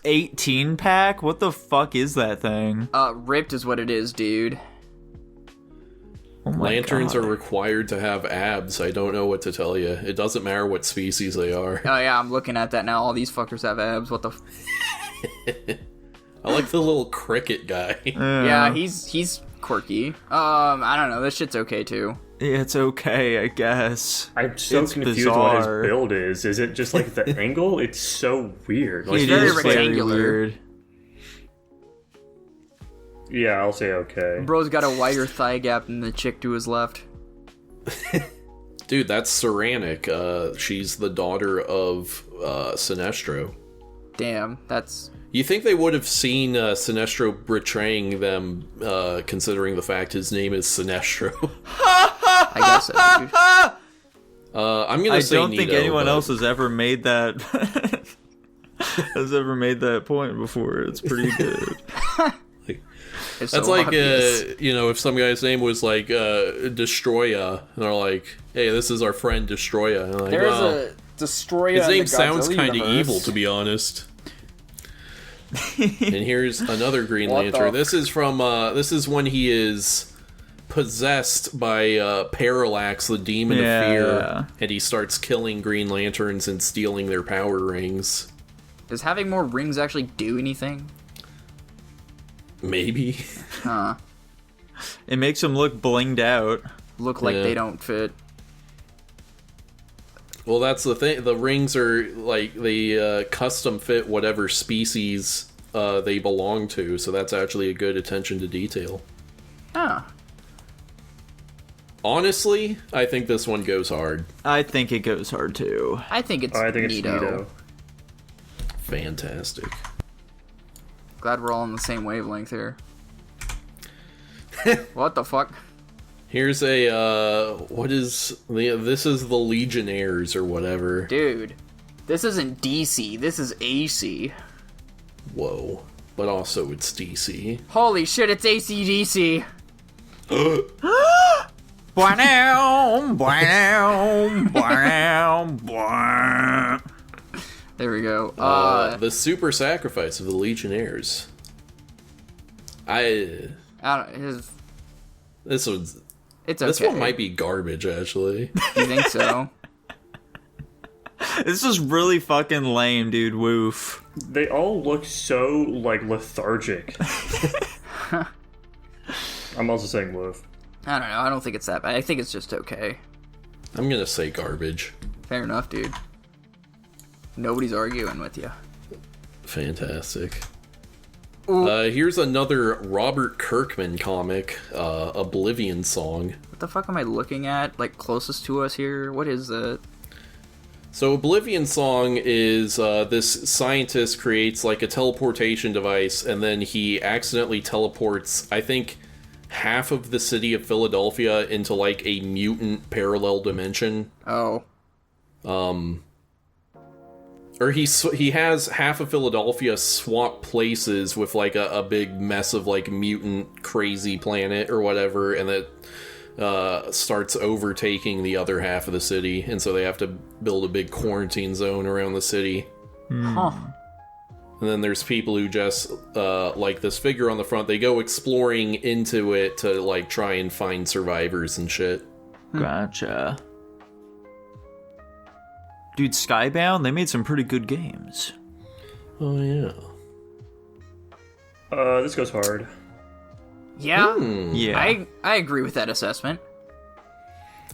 18 pack. What the fuck is that thing? Ripped is what it is, dude. Oh my Lanterns God. are required to have abs. I don't know what to tell you. It doesn't matter what species they are. Oh yeah, I'm looking at that now. All these fuckers have abs. What the? I like the little cricket guy. Yeah, he's quirky. I don't know. This shit's okay too. Yeah, it's okay, I guess. I'm so It's confused what his bizarre. build is. Is it just the angle? It's so weird. It very is very rectangular. weird. Yeah, I'll say okay. Bro's got a wider thigh gap than the chick to his left. Dude, that's Ceranic. She's the daughter of Sinestro. Damn, that's... You think they would have seen Sinestro betraying them, considering the fact his name is Sinestro? I guess so, dude. I'm gonna say I don't think Nito, anyone but- else has ever made that point before. It's pretty good. It's That's so like, obvious. if some guy's name was like Destroya, and they're like, hey, this is our friend Destroya. And I'm like, There's wow. a Destroyer. His in the name sounds Godzilla kind of universe. evil, to be honest. And here's another Green What Lantern. the- This is when he is possessed by Parallax, the demon of fear, and he starts killing Green Lanterns and stealing their power rings. Does having more rings actually do anything? Maybe. Huh. It makes him look blinged out. Look like Yeah. they don't fit. Well, that's the thing. The rings are like they custom fit whatever species they belong to, so that's actually a good attention to detail. Huh. Honestly, I think this one goes hard. I think it goes hard too. I think it's I think it's Nito. Nito. Fantastic. Glad we're all on the same wavelength here. What the fuck? Here's a this is the Legionnaires or whatever. Dude, this isn't DC, this is AC. Whoa. But also it's DC. Holy shit, it's ACDC. There we go. The super sacrifice of the Legionnaires. I don't, This one's it's okay. This one might be garbage, actually. You think so? This is really fucking lame, dude. Woof. They all look so, like, lethargic. I'm also saying woof. I don't know. I don't think it's that bad. I think it's just okay. I'm gonna say garbage. Fair enough, dude. Nobody's arguing with you. Fantastic. Here's another Robert Kirkman comic, Oblivion Song. What the fuck am I looking at? Like, closest to us here? What is that? So Oblivion Song is this scientist creates like a teleportation device, and then he accidentally teleports, I think, half of the city of Philadelphia into like a mutant parallel dimension. Oh. Or he has half of Philadelphia swap places with like a big mess of like mutant crazy planet or whatever, and that starts overtaking the other half of the city, and so they have to build a big quarantine zone around the city. Huh. And then there's people who just like this figure on the front, they go exploring into it to like try and find survivors and shit. Gotcha. Dude, Skybound, they made some pretty good games. Oh yeah. This goes hard. Yeah? Yeah. I agree with that assessment.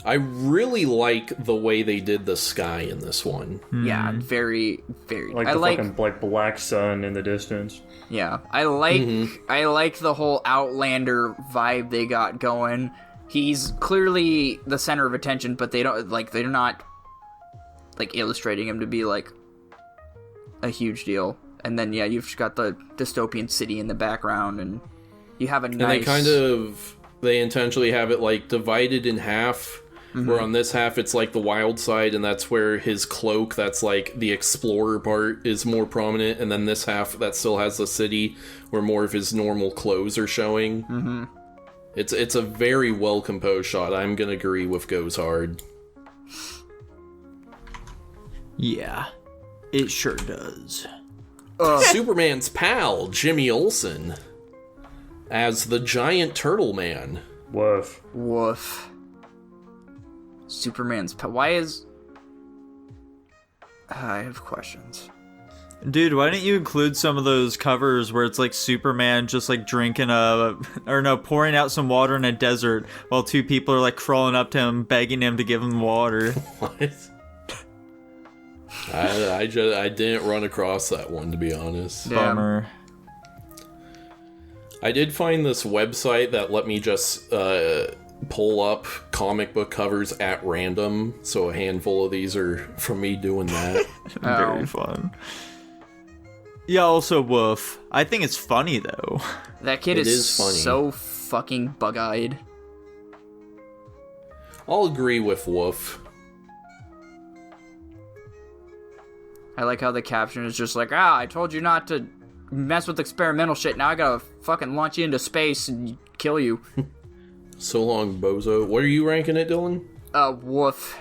I really like the way they did the sky in this one. Yeah, very, very. Like I the like, fucking, like, black sun in the distance. yeah, I like the whole Outlander vibe they got going. He's clearly the center of attention, but they're not like illustrating him to be like a huge deal. And then yeah, you've got the dystopian city in the background, and you have a nice. And they intentionally have it like divided in half. Where on this half it's like the wild side, and that's where his cloak, that's like the explorer part, is more prominent, and then this half that still has the city where more of his normal clothes are showing. It's a very well composed shot. I'm gonna agree with goes hard. Yeah. It sure does. Superman's pal, Jimmy Olsen, as the giant turtle man. Woof. Woof. Superman's why is I have questions. Dude, why didn't you include some of those covers where it's like Superman just like pouring out some water in a desert while two people are like crawling up to him, begging him to give him water? What? I didn't run across that one, to be honest. Damn. Bummer. I did find this website that let me just pull up comic book covers at random, so a handful of these are from me doing that. Very fun. Yeah, also Woof. I think it's funny, though. That kid It is funny. so fucking bug-eyed. I'll agree with Woof. I like how the caption is just like, I told you not to mess with experimental shit, now I gotta fucking launch you into space and kill you. So long, bozo. What are you ranking it, Dylan? Woof.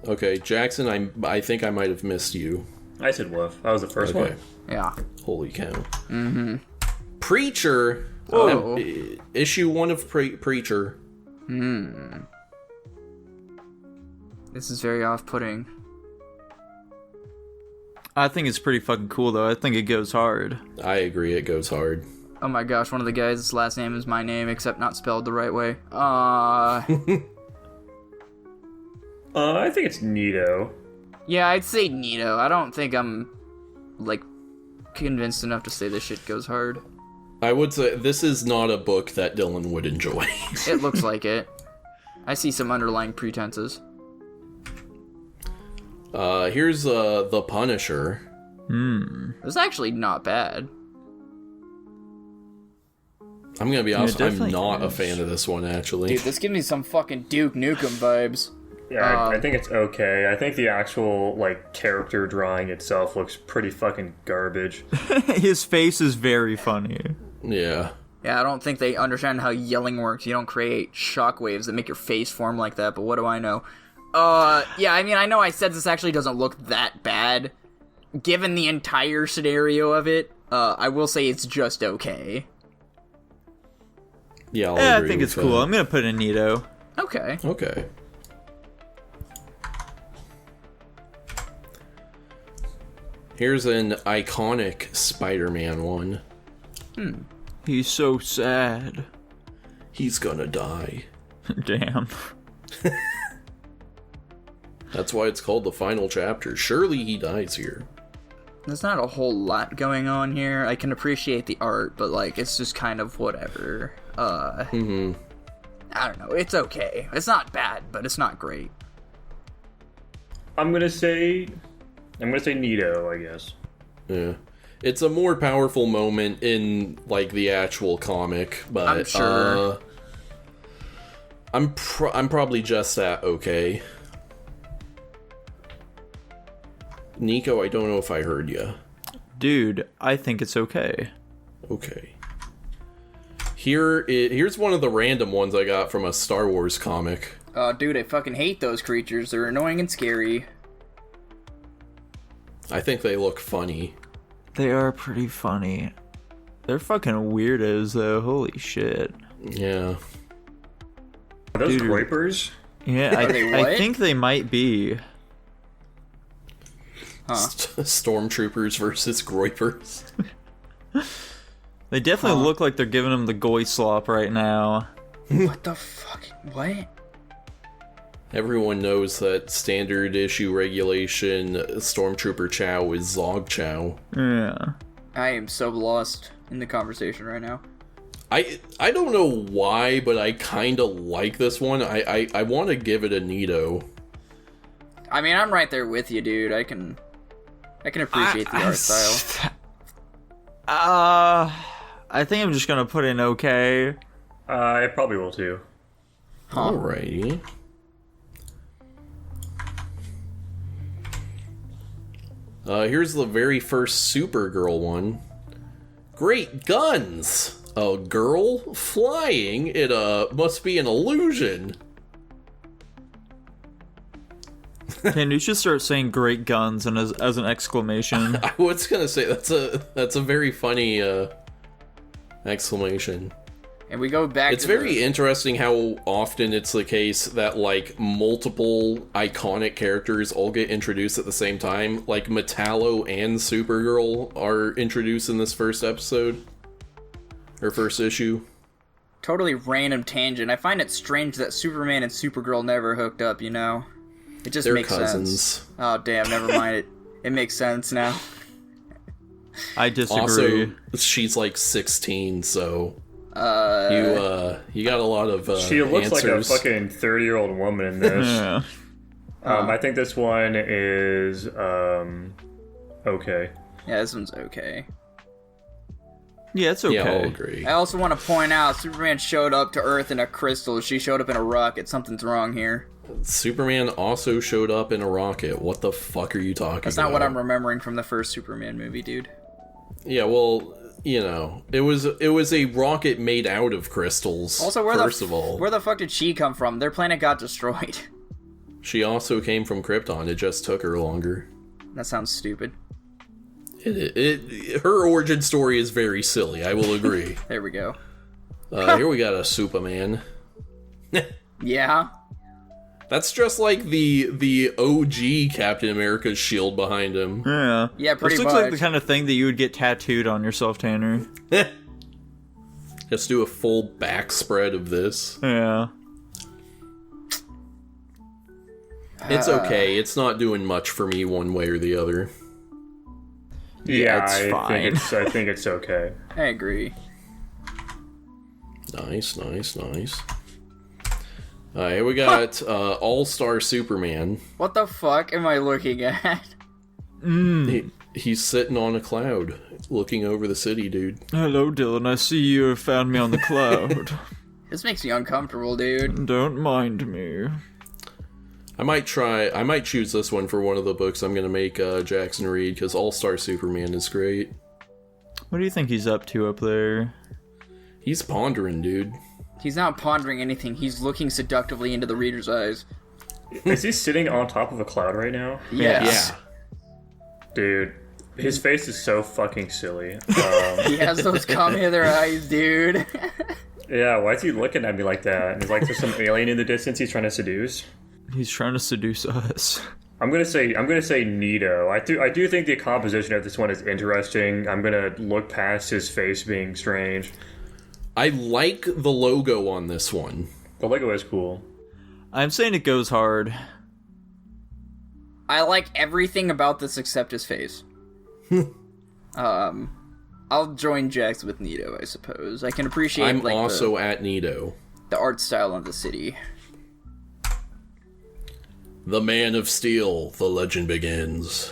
Okay, Jackson, I think I might have missed you. I said woof. That was the first Okay. one. Yeah. Holy cow. Mm-hmm. Preacher. Whoa. Issue 1 of Preacher. This is very off-putting. I think it's pretty fucking cool, though. I think it goes hard. I agree, it goes hard. Oh my gosh, one of the guys' last name is my name, except not spelled the right way. I think it's neato. Yeah, I'd say neato. I don't think I'm, like, convinced enough to say this shit goes hard. I would say this is not a book that Dylan would enjoy. It looks like it. I see some underlying pretenses. Here's The Punisher. It's actually not bad. I'm gonna be honest, I'm definitely not a is. fan of this one, actually. Dude, this gives me some fucking Duke Nukem vibes. Yeah, I think it's okay. I think the actual, like, character drawing itself looks pretty fucking garbage. His face is very funny. Yeah. Yeah, I don't think they understand how yelling works. You don't create shockwaves that make your face form like that, but what do I know? Yeah, I mean, I know I said this actually doesn't look that bad. Given the entire scenario of it, I will say it's just okay. Yeah, I'll Yeah, I agree think with it's cool. that. I'm gonna put in neato. Okay. Okay. Here's an iconic Spider-Man one. He's so sad. He's gonna die. Damn. That's why it's called the final chapter. Surely he dies here. There's not a whole lot going on here. I can appreciate the art, but, like, it's just kind of whatever. I don't know. It's okay. It's not bad, but it's not great. I'm gonna say neato, I guess. Yeah. It's a more powerful moment in, like, the actual comic, but I'm sure. I'm probably just at okay. Nico, I don't know if I heard you. Dude, I think it's okay. Okay. Here's one of the random ones I got from a Star Wars comic. Oh, dude, I fucking hate those creatures. They're annoying and scary. I think they look funny. They are pretty funny. They're fucking weirdos, though. Holy shit. Yeah. Are those Dude. groipers? Yeah, they what? I think they might be. Stormtroopers versus Groipers. They definitely look like they're giving him the goy slop right now. What the fuck? What? Everyone knows that standard issue regulation Stormtrooper Chow is Zog Chow. Yeah. I am so lost in the conversation right now. I don't know why, but I kind of like this one. I want to give it a neato. I mean, I'm right there with you, dude. I can appreciate the art style. I think I'm just gonna put in okay. I probably will too. Alrighty. Here's the very first Supergirl one. Great guns! A girl flying? It must be an illusion. Can you just start saying "great guns" and as an exclamation? I was gonna say that's a very funny exclamation. And we go back It's to very interesting how often it's the case that, like, multiple iconic characters all get introduced at the same time. Like, Metallo and Supergirl are introduced in this first episode. Or first issue. totally random tangent. I find it strange that Superman and Supergirl never hooked up, you know? It just They're makes cousins. sense. Oh, damn, never mind. It makes sense now. I disagree. Also, she's like 16, so you got a lot of She looks answers. like a fucking 30-year-old woman in this. Yeah. I think this one is okay. Yeah, this one's okay. Yeah, it's okay. Yeah, I'll agree. I also want to point out, Superman showed up to Earth in a crystal. She showed up in a rocket. Something's wrong here. Superman also showed up in a rocket. What the fuck are you talking about? That's not what I'm remembering from the first Superman movie, dude. Yeah, well, you know, it was a rocket made out of crystals. Also, where the fuck did she come from? Their planet got destroyed. She also came from Krypton. It just took her longer. That sounds stupid. Her origin story is very silly. I will agree. There we go. Here we got a Superman. Yeah. That's just like the OG Captain America's shield behind him. Yeah. Yeah, pretty This much. looks like the kind of thing that you would get tattooed on yourself, Tanner. Just do a full back spread of this. Yeah. It's okay. It's not doing much for me one way or the other. Yeah, it's fine. I think it's okay. I agree. Nice. Here we got All-Star Superman. What the fuck am I looking at? He's sitting on a cloud, looking over the city, dude. Hello, Dylan. I see you have found me on the cloud. This makes me uncomfortable, dude. Don't mind me. I might choose this one for one of the books I'm gonna make Jackson read, because All-Star Superman is great. What do you think he's up to up there? He's pondering, dude. He's not pondering anything. He's looking seductively into the reader's eyes. Is he sitting on top of a cloud right now? Yes. Yeah. Dude, his face is so fucking silly. He has those come hither eyes, dude. Yeah, why is he looking at me like that? And is like there's some alien in the distance he's trying to seduce? He's trying to seduce us. I'm gonna say neato. I do think the composition of this one is interesting. I'm gonna look past his face being strange. I like the logo on this one. The Lego is cool. I'm saying it goes hard. I like everything about this except his face. I'll join Jax with Nito, I suppose. I can appreciate I'm also at Nito. The art style of the city. The Man of Steel, the legend begins.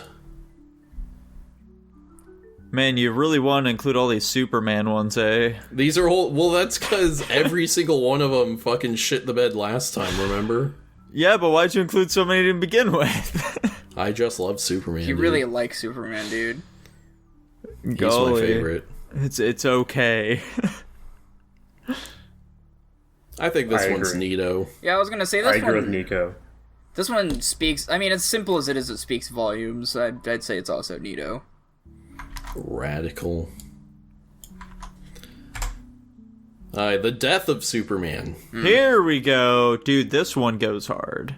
Man, you really want to include all these Superman ones, eh? These are all... Well, that's because every single one of them fucking shit the bed last time, remember? Yeah, but why'd you include so many to begin with? I just love Superman, You really like Superman, dude. He's Golly. my favorite. It's okay. I think this I one's agree. Nito. Yeah, I was gonna say I this agree with one. Nico. This one speaks. I mean, as simple as it speaks volumes. I'd say it's also Nito. Radical. The Death of Superman. Here we go. Dude, this one goes hard.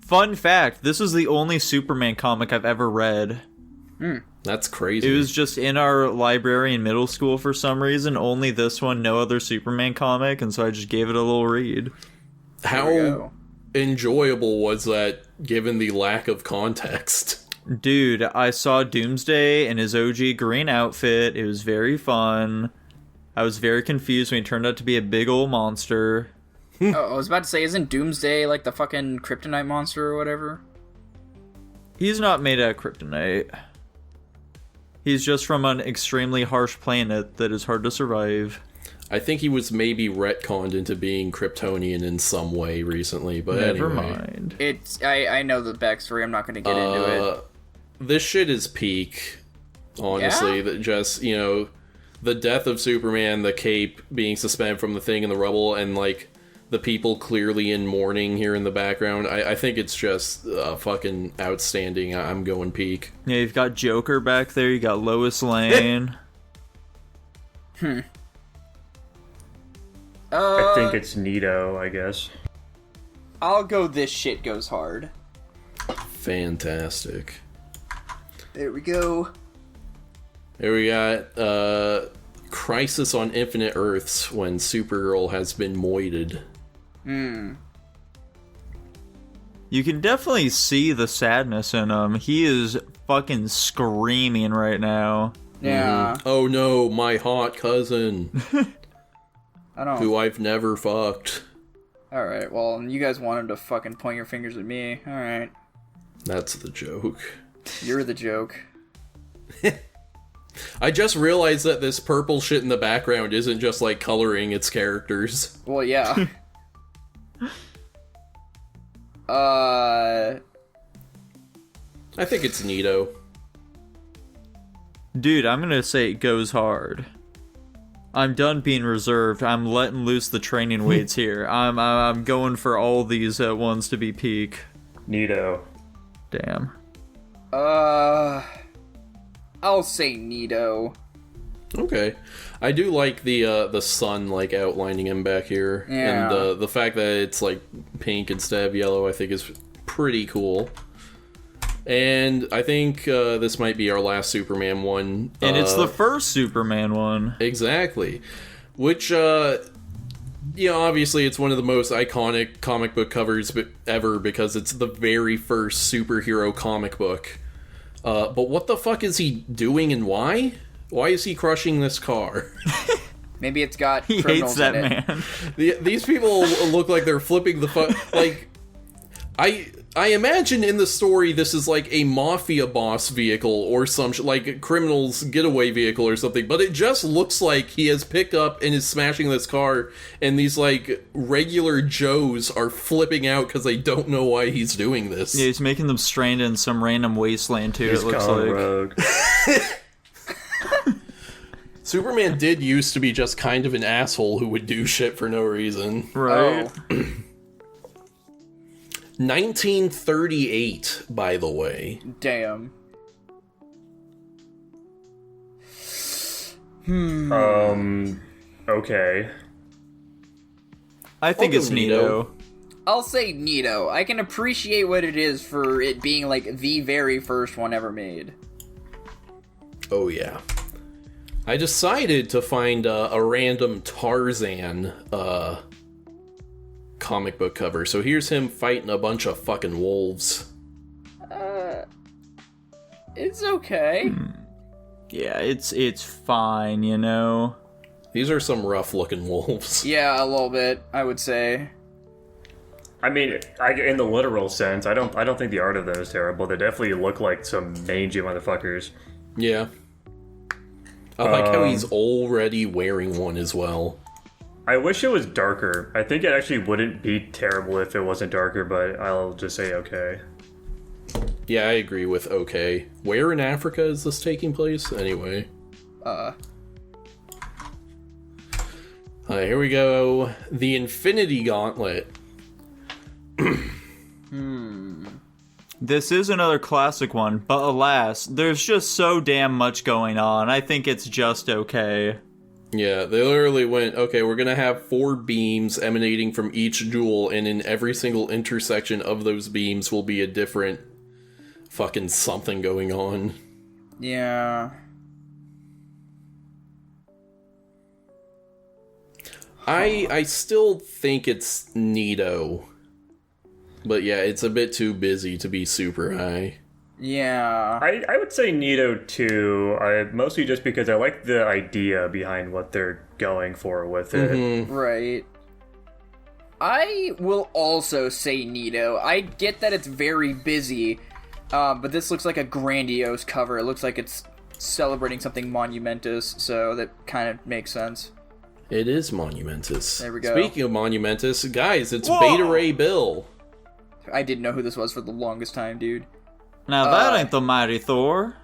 Fun fact, this is the only Superman comic I've ever read. That's crazy. It was just in our library in middle school for some reason. Only this one, no other Superman comic, and so I just gave it a little read. How go. enjoyable was that, given the lack of context? Dude, I saw Doomsday in his OG green outfit. It was very fun. I was very confused when he turned out to be a big old monster. Oh, I was about to say, isn't Doomsday like the fucking kryptonite monster or whatever? He's not made out of kryptonite. He's just from an extremely harsh planet that is hard to survive. I think he was maybe retconned into being Kryptonian in some way recently, but Never anyway. mind. It's I know the backstory. I'm not going to get into it. This shit is peak, honestly. Yeah? That just, you know, the death of Superman, the cape being suspended from the thing in the rubble, and, like, the people clearly in mourning here in the background. I think it's just fucking outstanding. I'm going peak. Yeah, you've got Joker back there. You got Lois Lane. I think it's Nito, I guess. I'll go. This shit goes hard. Fantastic. There we go. Here we got Crisis on Infinite Earths, when Supergirl has been moited. You can definitely see the sadness in him. He is fucking screaming right now. Yeah. Oh no, my hot cousin, I don't. who I've never fucked. All right. Well, you guys wanted to fucking point your fingers at me. All right. That's the joke. You're the joke. I just realized that this purple shit in the background isn't just like coloring its characters. Well, yeah. I think it's neato. Dude, I'm gonna say it goes hard. I'm done being reserved. I'm letting loose the training weights here. I'm going for all these ones to be peak. Neato. Damn. I'll say Nito. Okay, I do like the sun like outlining him back here, Yeah. and the fact that it's like pink instead of yellow, I think is pretty cool. And I think this might be our last Superman one, And it's the first Superman one. exactly, which obviously it's one of the most iconic comic book covers ever because it's the very first superhero comic book. But what the fuck is he doing and why? Why is he crushing this car? Maybe it's got He criminals hates that in it. man. These people look like they're flipping the fuck. Like, I imagine in the story this is like a mafia boss vehicle or some like a criminal's getaway vehicle or something, but it just looks like he has picked up and is smashing this car, and these like regular Joes are flipping out because they don't know why he's doing this. Yeah, he's making them stranded in some random wasteland too, He's it looks gone like. rogue. Superman did used to be just kind of an asshole who would do shit for no reason. Right? Oh, 1938, by the way. damn. Okay. I think I'll it's go Nito. I'll say Nito. I can appreciate what it is for it being like the very first one ever made. Oh yeah. I decided to find a random Tarzan comic book cover. So here's him fighting a bunch of fucking wolves. It's okay. Yeah, it's fine, you know. These are some rough looking wolves. Yeah, a little bit, I would say. I mean, in the literal sense, I don't think the art of them is terrible. They definitely look like some mangy motherfuckers. Yeah. I like how he's already wearing one as well. I wish it was darker. I think it actually wouldn't be terrible if it wasn't darker, but I'll just say okay. Yeah, I agree with okay. Where in Africa is this taking place? Anyway. Here we go. The Infinity Gauntlet. This is another classic one, but alas, there's just so damn much going on. I think it's just okay. Yeah, they literally went, okay, we're gonna have 4 beams emanating from each jewel, and in every single intersection of those beams will be a different fucking something going on. Yeah. I still think it's neato. But yeah, it's a bit too busy to be super high. Yeah. I would say Nito too, mostly just because I like the idea behind what they're going for with it. Right. I will also say Nito. I get that it's very busy, but this looks like a grandiose cover. It looks like it's celebrating something monumentous, so that kind of makes sense. It is monumentous. There we go. Speaking of monumentous, guys, it's Whoa! Beta Ray Bill. I didn't know who this was for the longest time, dude. Now that ain't the mighty Thor.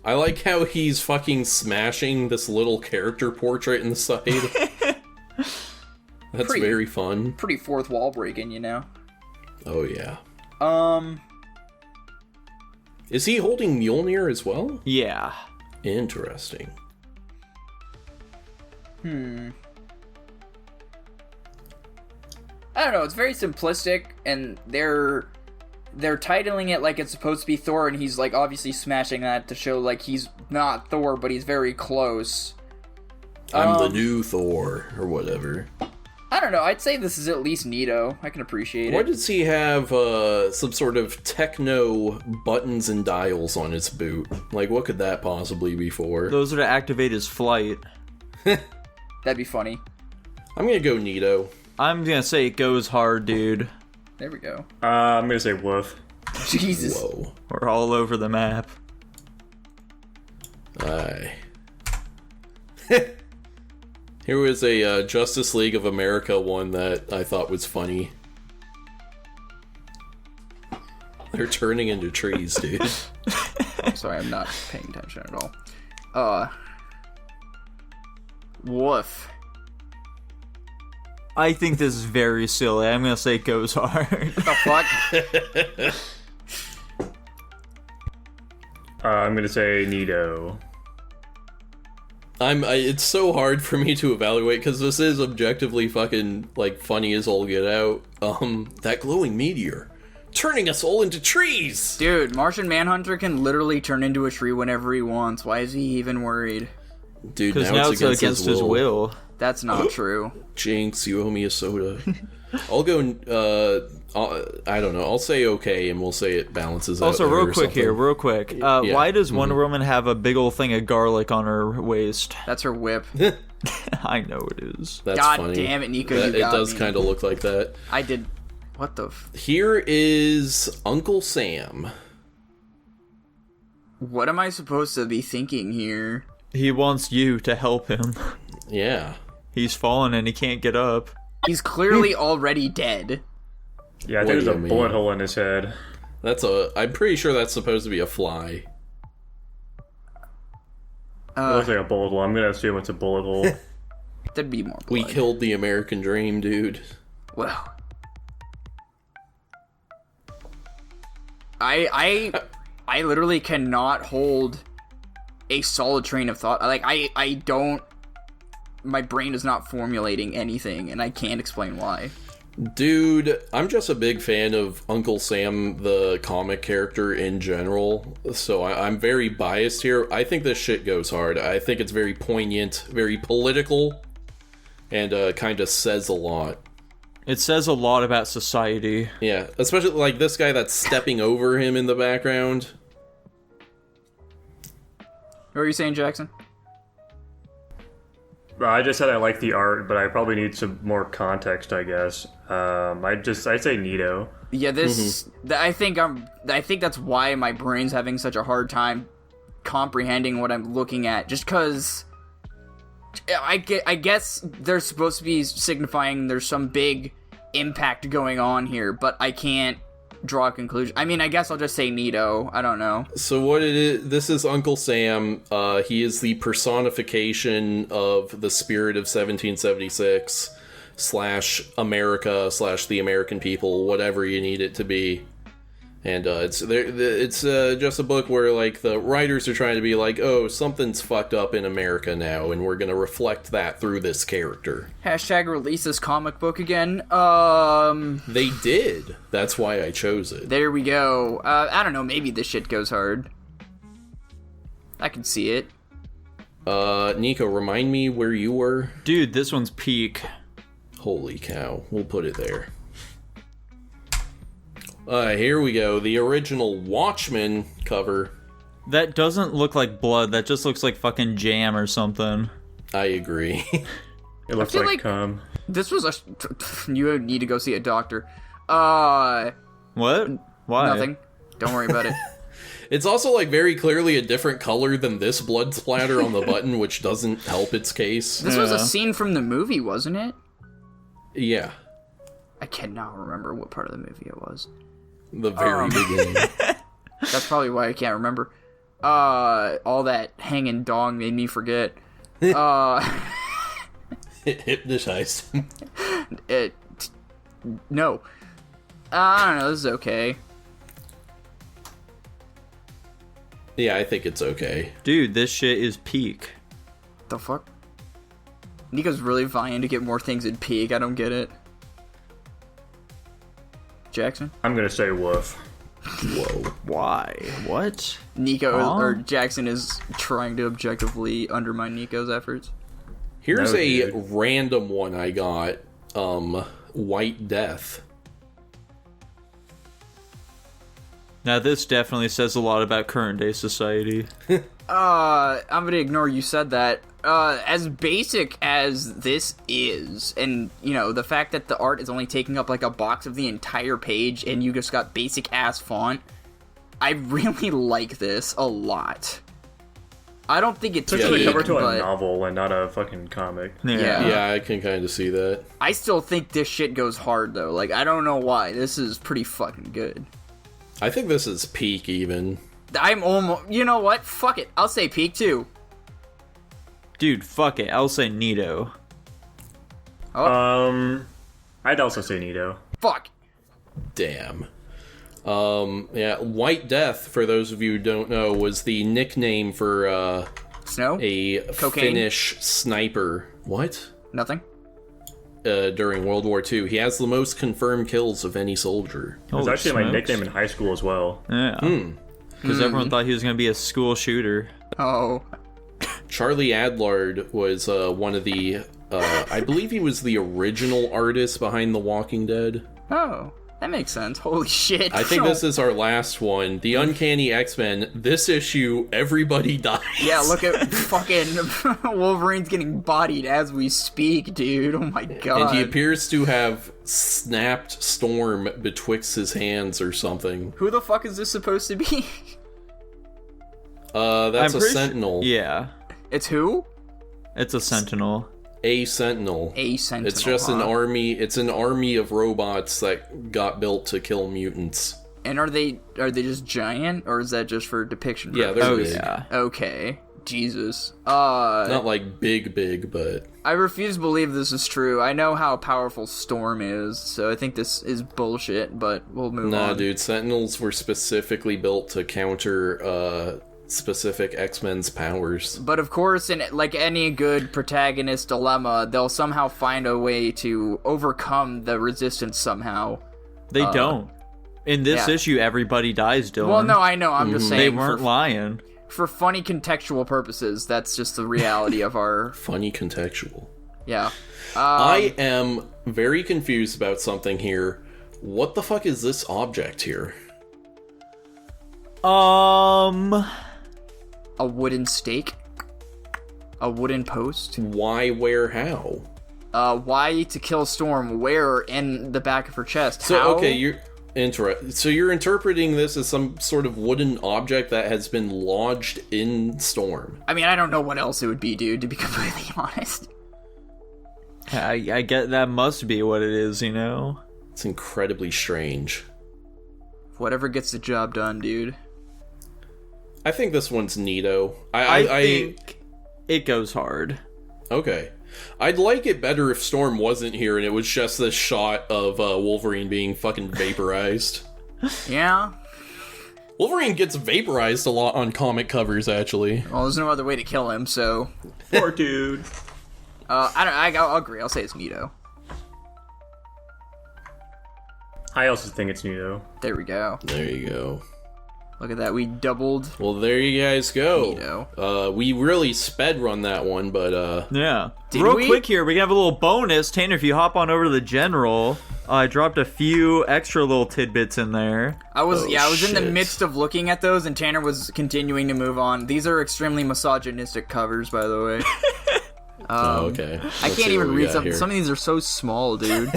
I like how he's fucking smashing this little character portrait in the side. That's Pretty- very fun. Pretty fourth wall breaking, you know. Oh yeah. Is he holding Mjolnir as well? Yeah. Interesting. I don't know, it's very simplistic, and they're titling it like it's supposed to be Thor, and he's like obviously smashing that to show like he's not Thor, but he's very close. I'm the new Thor, or whatever. I I don't know. I'd say this is at least neato. I can appreciate Why it. does he have some sort of techno buttons and dials on his boot? Like, what could that possibly be for? Those are to activate his flight. That'd be funny. I'm gonna go neato. I'm gonna say it goes hard, dude. There we go. I'm gonna say woof. Jesus. Whoa. We're all over the map. Aye. Here was a Justice League of America one that I thought was funny. They're turning into trees, dude. Sorry, I'm not paying attention at all. Woof. I think this is very silly. I'm gonna say it goes hard. The fuck? I'm gonna say neato. It's so hard for me to evaluate because this is objectively fucking like funny as all get out. That glowing meteor turning us all into trees. Dude, Martian Manhunter can literally turn into a tree whenever he wants. Why is he even worried? Dude, Because now now it's it's against his will. That's not true. Jinx, you owe me a soda. I'll go. I don't know. I'll say okay, and we'll say it balances out. Also, or real quick here, something. real quick. Why does Wonder Woman have a big old thing of garlic on her waist? That's her whip. I know it is. That's God funny. damn it, Nico, It you got does me. kind of look like that. I did... What the Here is Uncle Sam. What am I supposed to be thinking here? He wants you to help him. Yeah. He's fallen and he can't get up. He's clearly already dead. Yeah, What there's do a you mean? bullet hole in his head. I'm pretty sure that's supposed to be a fly. It looks like a bullet hole. I'm gonna assume it's a bullet hole. There'd be more blood. We killed the American dream, dude. Well... I literally cannot hold a solid train of thought. Like, I don't... My brain is not formulating anything, and I can't explain why. Dude, I'm just a big fan of Uncle Sam, the comic character in general, so I'm very biased here. I think this shit goes hard. I think it's very poignant, very political, and kind of says a lot. It says a lot about society. Yeah, especially like this guy that's stepping over him in the background. What are you saying, Jackson? I just said I like the art, but I probably need some more context, I guess. I'd say neato. Yeah, this... I think that's why my brain's having such a hard time comprehending what I'm looking at. Just because... I guess they're supposed to be signifying there's some big impact going on here, but I can't draw a conclusion. I mean, I guess I'll just say neato. I don't know. So what it is, this is Uncle Sam. He is the personification of the spirit of 1776 / America / the American people, whatever you need it to be. And it's just a book where like the writers are trying to be like, oh, something's fucked up in America now, and we're gonna reflect that through this character. Hashtag release this comic book again. They did. That's why I chose it. There we go. I don't know, maybe this shit goes hard. I can see it. Nico, remind me where you were. Dude, this one's peak. Holy cow. We'll put it there. Here we go. The original Watchmen cover. That doesn't look like blood. That just looks like fucking jam or something. I agree. It looks feel like like- cum. This was a... You need to go see a doctor. What? Why? Nothing. Don't worry about it. It's also like very clearly a different color than this blood splatter on the button, which doesn't help its case. This was a Yeah. scene from the movie, wasn't it? Yeah. I cannot remember what part of the movie it was. The very beginning. That's probably why I can't remember. All that hanging dong made me forget. It hypnotized him. No. I don't know, this is okay. Yeah, I think it's okay. Dude, this shit is peak. The fuck? Nico's really vying to get more things in peak, I don't get it. Jackson? I'm gonna say woof. Whoa. Why? What? Nico, Huh? or Jackson is trying to objectively undermine Nico's efforts. Here's No, a dude. random one I got. White Death. Now this definitely says a lot about current day society. I'm gonna ignore you said that. As basic as this is, and, you know, the fact that the art is only taking up, like, a box of the entire page, and you just got basic-ass font, I really like this a lot. I don't think it's It's like a cover to but a novel and not a fucking comic. Yeah. Yeah, I can kind of see that. I still think this shit goes hard, though. Like, I don't know why. This is pretty fucking good. I think this is peak, even. I'm almost... You know what? Fuck it. I'll say peak, too. Dude, fuck it. I'll say Nito. I'd also say Nito. Fuck. Damn. Yeah, White Death, for those of you who don't know, was the nickname for, Snow? a Cocaine? Finnish sniper. What? Nothing? During World War II. He has the most confirmed kills of any soldier. It was Holy actually my smokes. nickname in high school as well. Yeah. Because everyone thought he was going to be a school shooter. Oh. Charlie Adlard was one of the... I believe he was the original artist behind The Walking Dead. Oh. That makes sense. Holy shit. I think this is our last one. The Uncanny X-Men. This issue, everybody dies. Yeah, look at fucking Wolverine's getting bodied as we speak, dude. Oh my god. And he appears to have snapped Storm betwixt his hands or something. Who the fuck is this supposed to be? That's I'm a pretty Sentinel. Yeah. It's who? It's a Sentinel. A Sentinel. A Sentinel. It's just an huh? army. It's an army of robots that got built to kill mutants. And are they just giant, or is that just for depiction Yeah, purposes? they're Oh, big. yeah. Okay. Jesus. Not like big, but I refuse to believe this is true. I know how powerful Storm is, so I think this is bullshit, but we'll move nah, on. dude. Sentinels were specifically built to counter specific X-Men's powers. But of course, in like any good protagonist dilemma, they'll somehow find a way to overcome the resistance somehow. They don't. In this yeah. issue, everybody dies, Dylan. Well, no, I know. I'm just saying They weren't lying. for funny contextual purposes. That's just the reality of our Funny contextual. yeah. I am very confused about something here. What the fuck is this object here? A wooden stake, a wooden post. Why, where, how? Why to kill Storm? Where in the back of her chest? So, how? okay, so you're interpreting this as some sort of wooden object that has been lodged in Storm. I mean, I don't know what else it would be, dude. To be completely honest. I get that must be what it is, you know? It's incredibly strange. Whatever gets the job done, dude. I think this one's neato. I think it goes hard. Okay. I'd like it better if Storm wasn't here and it was just this shot of Wolverine being fucking vaporized. Yeah. Wolverine gets vaporized a lot on comic covers, actually. Well, there's no other way to kill him, so. Poor dude. I'll agree. I'll say it's Nito. I also think it's Nito. There we go. There you go. Look at that. We doubled. Well, there you guys go. Neato. We really sped run that one, but Yeah. Did Real we? quick here, we have a little bonus. Tanner, if you hop on over to the general, I dropped a few extra little tidbits in there. I was in the shit. midst of looking at those, and Tanner was continuing to move on. These are extremely misogynistic covers, by the way. okay. I Let's can't see even what we read got some. here. Some of these are so small, dude.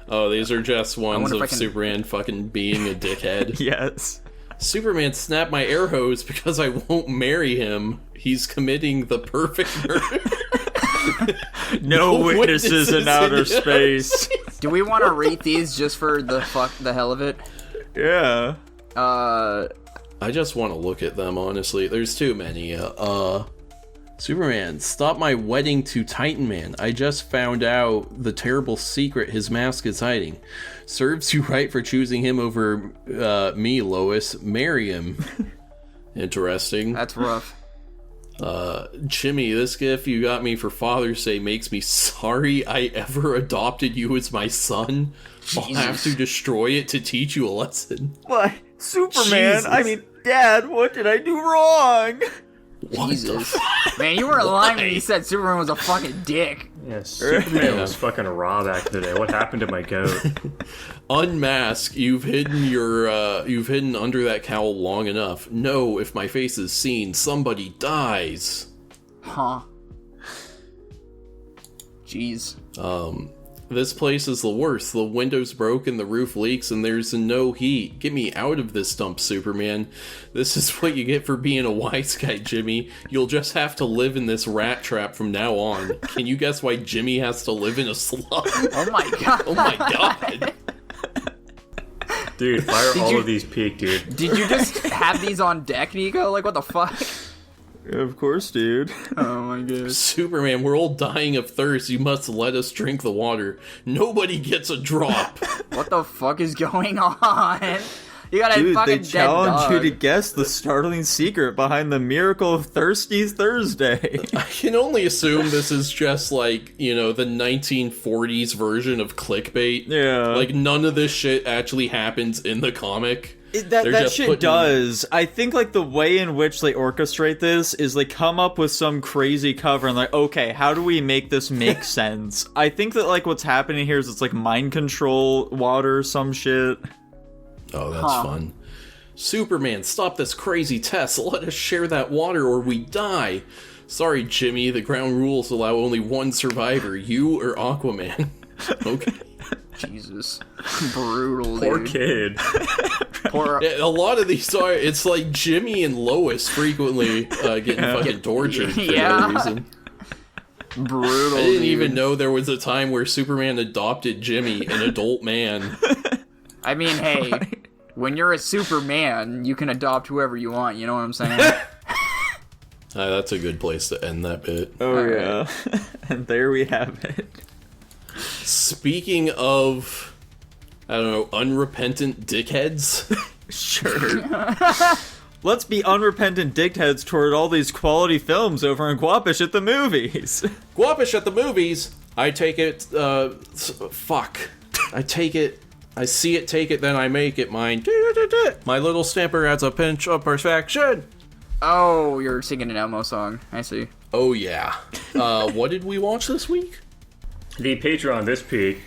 Oh, these are just ones wonder if of I can- Superman fucking being a dickhead. Yes. Superman snapped my air hose because I won't marry him. He's committing the perfect murder. No witnesses in witnesses outer in space. Do we want to rate these just for the hell of it? Yeah. I just want to look at them, honestly. There's too many. Superman, stop my wedding to Titan Man. I just found out the terrible secret his mask is hiding. Serves you right for choosing him over me, Lois. Marry him. Interesting. That's rough. Jimmy, this gift you got me for Father's Day makes me sorry I ever adopted you as my son. I'll have to destroy it to teach you a lesson. What? Superman? Jesus. I mean, Dad, what did I do wrong? Jesus. Man, you weren't lying when you said Superman was a fucking dick. Yeah, Superman was fucking raw back in the day. What happened to my goat? Unmask. You've hidden under that cowl long enough. No, if my face is seen, somebody dies. Huh. Jeez. This place is the worst. The window's broken, the roof leaks, and there's no heat. Get me out of this dump, Superman. This is what you get for being a wise guy, Jimmy. You'll just have to live in this rat trap from now on. Can you guess why Jimmy has to live in a slum? Oh my god. Oh my god. Dude, fire all of these peak, dude. Did you just have these on deck, Nico? Like, what the fuck? Of course, dude. Oh my god. Superman, we're all dying of thirst. You must let us drink the water. Nobody gets a drop. What the fuck is going on? You got a Dude, fucking they dead challenge dog. you to guess the startling secret behind the miracle of Thirsty Thursday. I can only assume this is just like, the 1940s version of clickbait. Yeah. Like, none of this shit actually happens in the comic. That just shit putting- does. I think, like, the way in which they orchestrate this is, like, come up with some crazy cover and, like, okay, how do we make this make sense? I think that, like, what's happening here is it's, like, mind control water or some shit. Oh, that's fun. Superman, stop this crazy test. Let us share that water or we die. Sorry, Jimmy, the ground rules allow only one survivor, you or Aquaman. Okay. Jesus. Brutal, Poor dude. kid. Poor... Yeah, a lot of these are, it's like Jimmy and Lois frequently getting fucking tortured for no reason. Brutal, I didn't dude. even know there was a time where Superman adopted Jimmy, an adult man. I mean, hey, when you're a Superman, you can adopt whoever you want, you know what I'm saying? That's a good place to end that bit. Oh, yeah. And there we have it. Speaking of, I don't know, unrepentant dickheads. Sure. Let's be unrepentant dickheads toward all these quality films over in Guapish at the movies. Guapish at the movies. I take it, fuck. I take it. I see it, take it, then I make it mine. My little stamper adds a pinch of perfection. Oh, you're singing an Elmo song. I see. Oh, yeah. What did we watch this week? The Patreon this peak.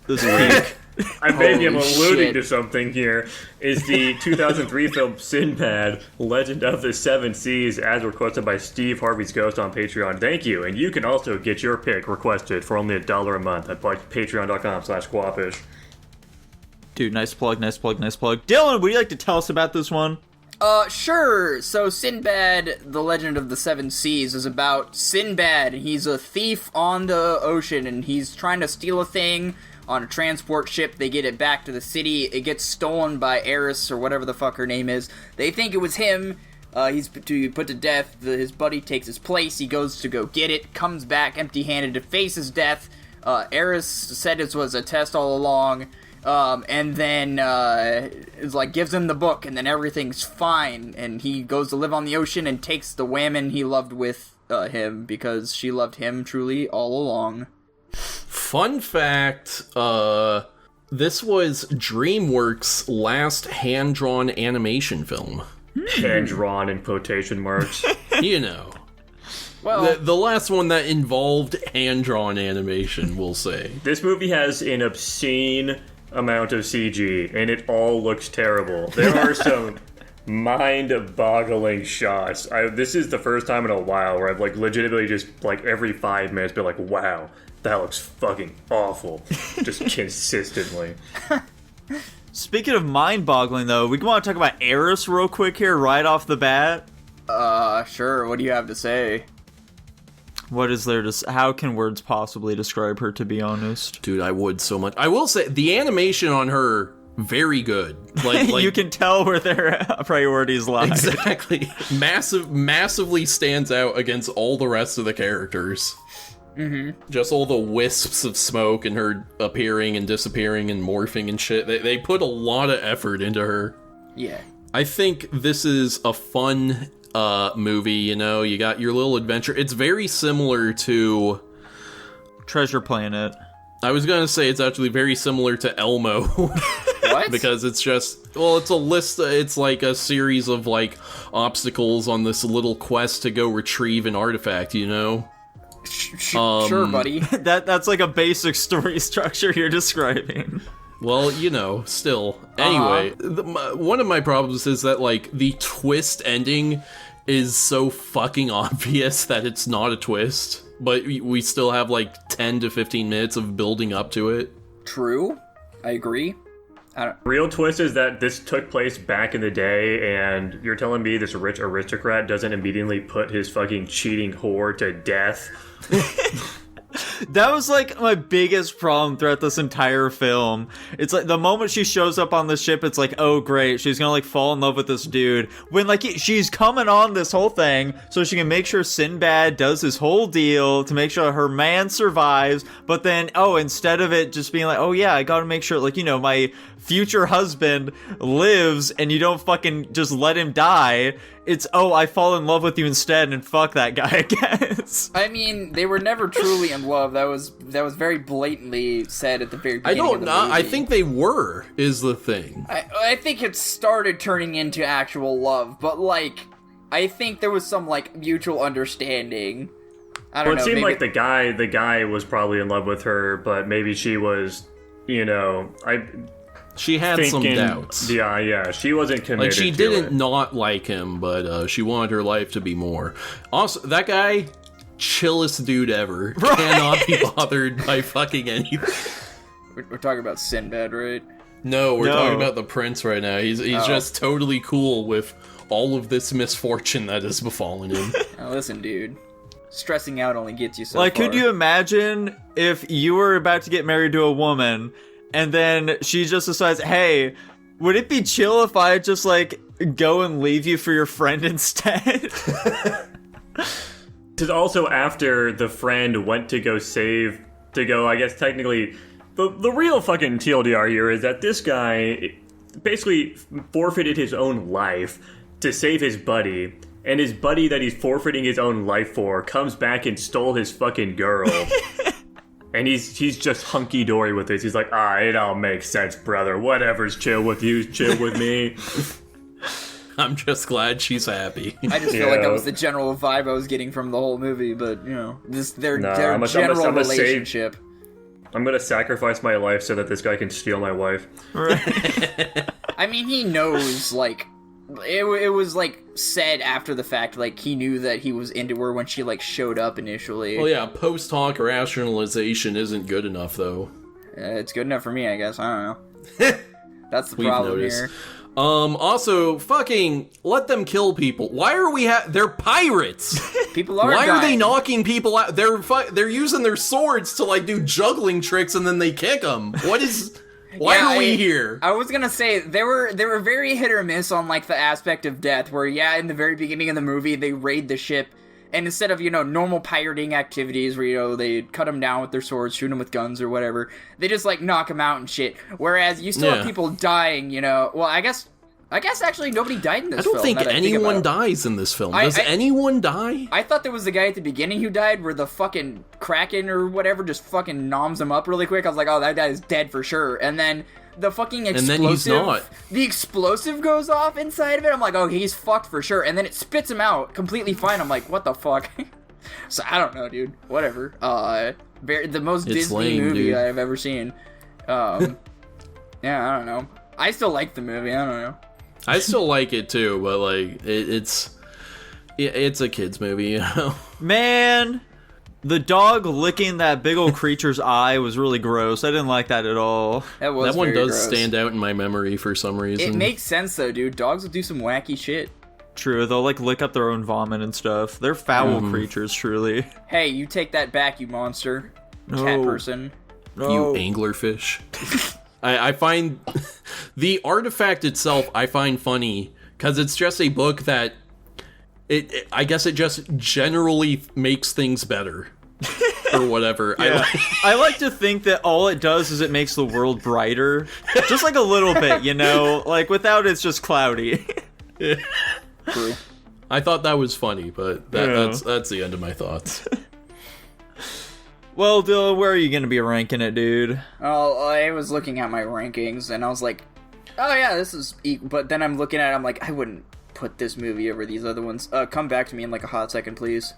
This week. I maybe am Holy alluding shit. to something here. Is the 2003 film Sinbad, Legend of the Seven Seas, as requested by Steve Harvey's Ghost on Patreon. Thank you. And you can also get your pick requested for only $1 a month at patreon.com/Guapish. Dude, nice plug, nice plug, nice plug. Dylan, would you like to tell us about this one? Sure. So Sinbad, The Legend of the Seven Seas is about Sinbad. He's a thief on the ocean, and he's trying to steal a thing on a transport ship. They get it back to the city. It gets stolen by Eris, or whatever the fuck her name is. They think it was him. He's put to death. His buddy takes his place. He goes to go get it, comes back empty-handed to face his death. Eris said it was a test all along. And then, it's like, gives him the book, and then everything's fine, and he goes to live on the ocean and takes the woman he loved with, him, because she loved him truly all along. Fun fact, this was DreamWorks' last hand-drawn animation film. Hand drawn in quotation marks. You know. Well, The last one that involved hand-drawn animation, we'll say. This movie has an obscene amount of CG, and it all looks terrible. There are some mind-boggling shots. This is the first time in a while where I've like legitimately just like every 5 minutes been like, wow, that looks fucking awful. Just consistently. Speaking of mind-boggling, though, we want to talk about Eris real quick here, right off the bat. sure, what do you have to say? What is there to... How can words possibly describe her, to be honest? Dude, I would so much. I will say, the animation on her, very good. Like You can tell where their priorities lie. Exactly. Massively stands out against all the rest of the characters. Mm-hmm. Just all the wisps of smoke and her appearing and disappearing and morphing and shit. They put a lot of effort into her. Yeah. I think this is a fun movie, you know? You got your little adventure. It's very similar to... Treasure Planet. I was gonna say it's actually very similar to Elmo. What? Because it's just, well, it's a list, it's like a series of, like, obstacles on this little quest to go retrieve an artifact, you know? Sure, buddy. That's like a basic story structure you're describing. Well, you know, still. Anyway, one of my problems is that, like, the twist ending is so fucking obvious that it's not a twist, but we still have, like, 10 to 15 minutes of building up to it. True. I agree. Real twist is that this took place back in the day, and you're telling me this rich aristocrat doesn't immediately put his fucking cheating whore to death? That was like my biggest problem throughout this entire film. It's like the moment she shows up on the ship, it's like, oh great, she's gonna like fall in love with this dude. When like she's coming on this whole thing so she can make sure Sinbad does his whole deal to make sure her man survives. But then, instead of it just being like, oh yeah, I gotta make sure, like, you know, my future husband lives and you don't fucking just let him die. It's, I fall in love with you instead and fuck that guy, I guess. I mean, they were never truly in love. That was very blatantly said at the very beginning of the movie. I think they were, is the thing. I think it started turning into actual love, but, like, I think there was some, like, mutual understanding. I don't know. It seemed maybe... like the guy was probably in love with her, but maybe she was, you know, She had some doubts. Yeah, she wasn't committed. Like, she didn't not like him, but she wanted her life to be more. Also, that guy, chillest dude ever. Right. Cannot be bothered by fucking anything. We're talking about Sinbad, right? No, we're talking about the prince right now. He's just totally cool with all of this misfortune that has befallen him. Now listen, dude. Stressing out only gets you so far. Like, could you imagine if you were about to get married to a woman and then she just decides, hey, would it be chill if I just, like, go and leave you for your friend instead? This is also after the friend went to go I guess technically, the real fucking TLDR here is that this guy basically forfeited his own life to save his buddy, and his buddy that he's forfeiting his own life for comes back and stole his fucking girl. And he's just hunky-dory with this. He's like, it all makes sense, brother. Whatever's chill with you, chill with me. I'm just glad she's happy. I just feel like that was the general vibe I was getting from the whole movie, but, you know, their general relationship. I'm gonna sacrifice my life so that this guy can steal my wife. Right. I mean, he knows, like, it was, like, said after the fact, like, he knew that he was into her when she, like, showed up initially. Well, yeah, post-hoc rationalization isn't good enough, though. It's good enough for me, I guess. I don't know. That's the problem here. Also, fucking, let them kill people. Why are we they're pirates! People are Why dying. are they knocking people out? They're using their swords to, like, do juggling tricks and then they kick them. Why are we here? I was gonna say, they were very hit or miss on, like, the aspect of death, where, in the very beginning of the movie, they raid the ship, and instead of, normal pirating activities where, they cut them down with their swords, shoot them with guns or whatever, they just, like, knock them out and shit. Whereas you still have people dying, well, I guess actually nobody died in this film. I don't think anyone dies in this film. Does anyone die? I thought there was the guy at the beginning who died, where the fucking Kraken or whatever just fucking noms him up really quick. I was like, oh, that guy is dead for sure. And then the fucking explosive... And then he's not. The explosive goes off inside of it. I'm like, oh, he's fucked for sure. And then it spits him out completely fine. I'm like, what the fuck? So, I don't know, dude. Whatever. The most Disney movie dude. I've ever seen. Yeah, I don't know. I still like the movie. I don't know. I still like it too, but like it's a kids movie, you know. Man, the dog licking that big old creature's eye was really gross. I didn't like that at all. That one does gross. Stand out in my memory for some reason. It makes sense though, dude. Dogs will do some wacky shit. True, they'll like lick up their own vomit and stuff. They're foul creatures, truly. Hey, you take that back, you monster. No. Cat person. No. You anglerfish. I find the artifact itself, I find funny, because it's just a book that, I guess it just generally makes things better, or whatever. Yeah. I like to think that all it does is it makes the world brighter, just like a little bit, like without it's just cloudy. True. I thought that was funny, but that's the end of my thoughts. Well, Dylan, where are you going to be ranking it, dude? Oh, I was looking at my rankings, and I was like, Oh yeah, this is but then I'm looking at it, I'm like, I wouldn't put this movie over these other ones. Come back to me in like a hot second, please.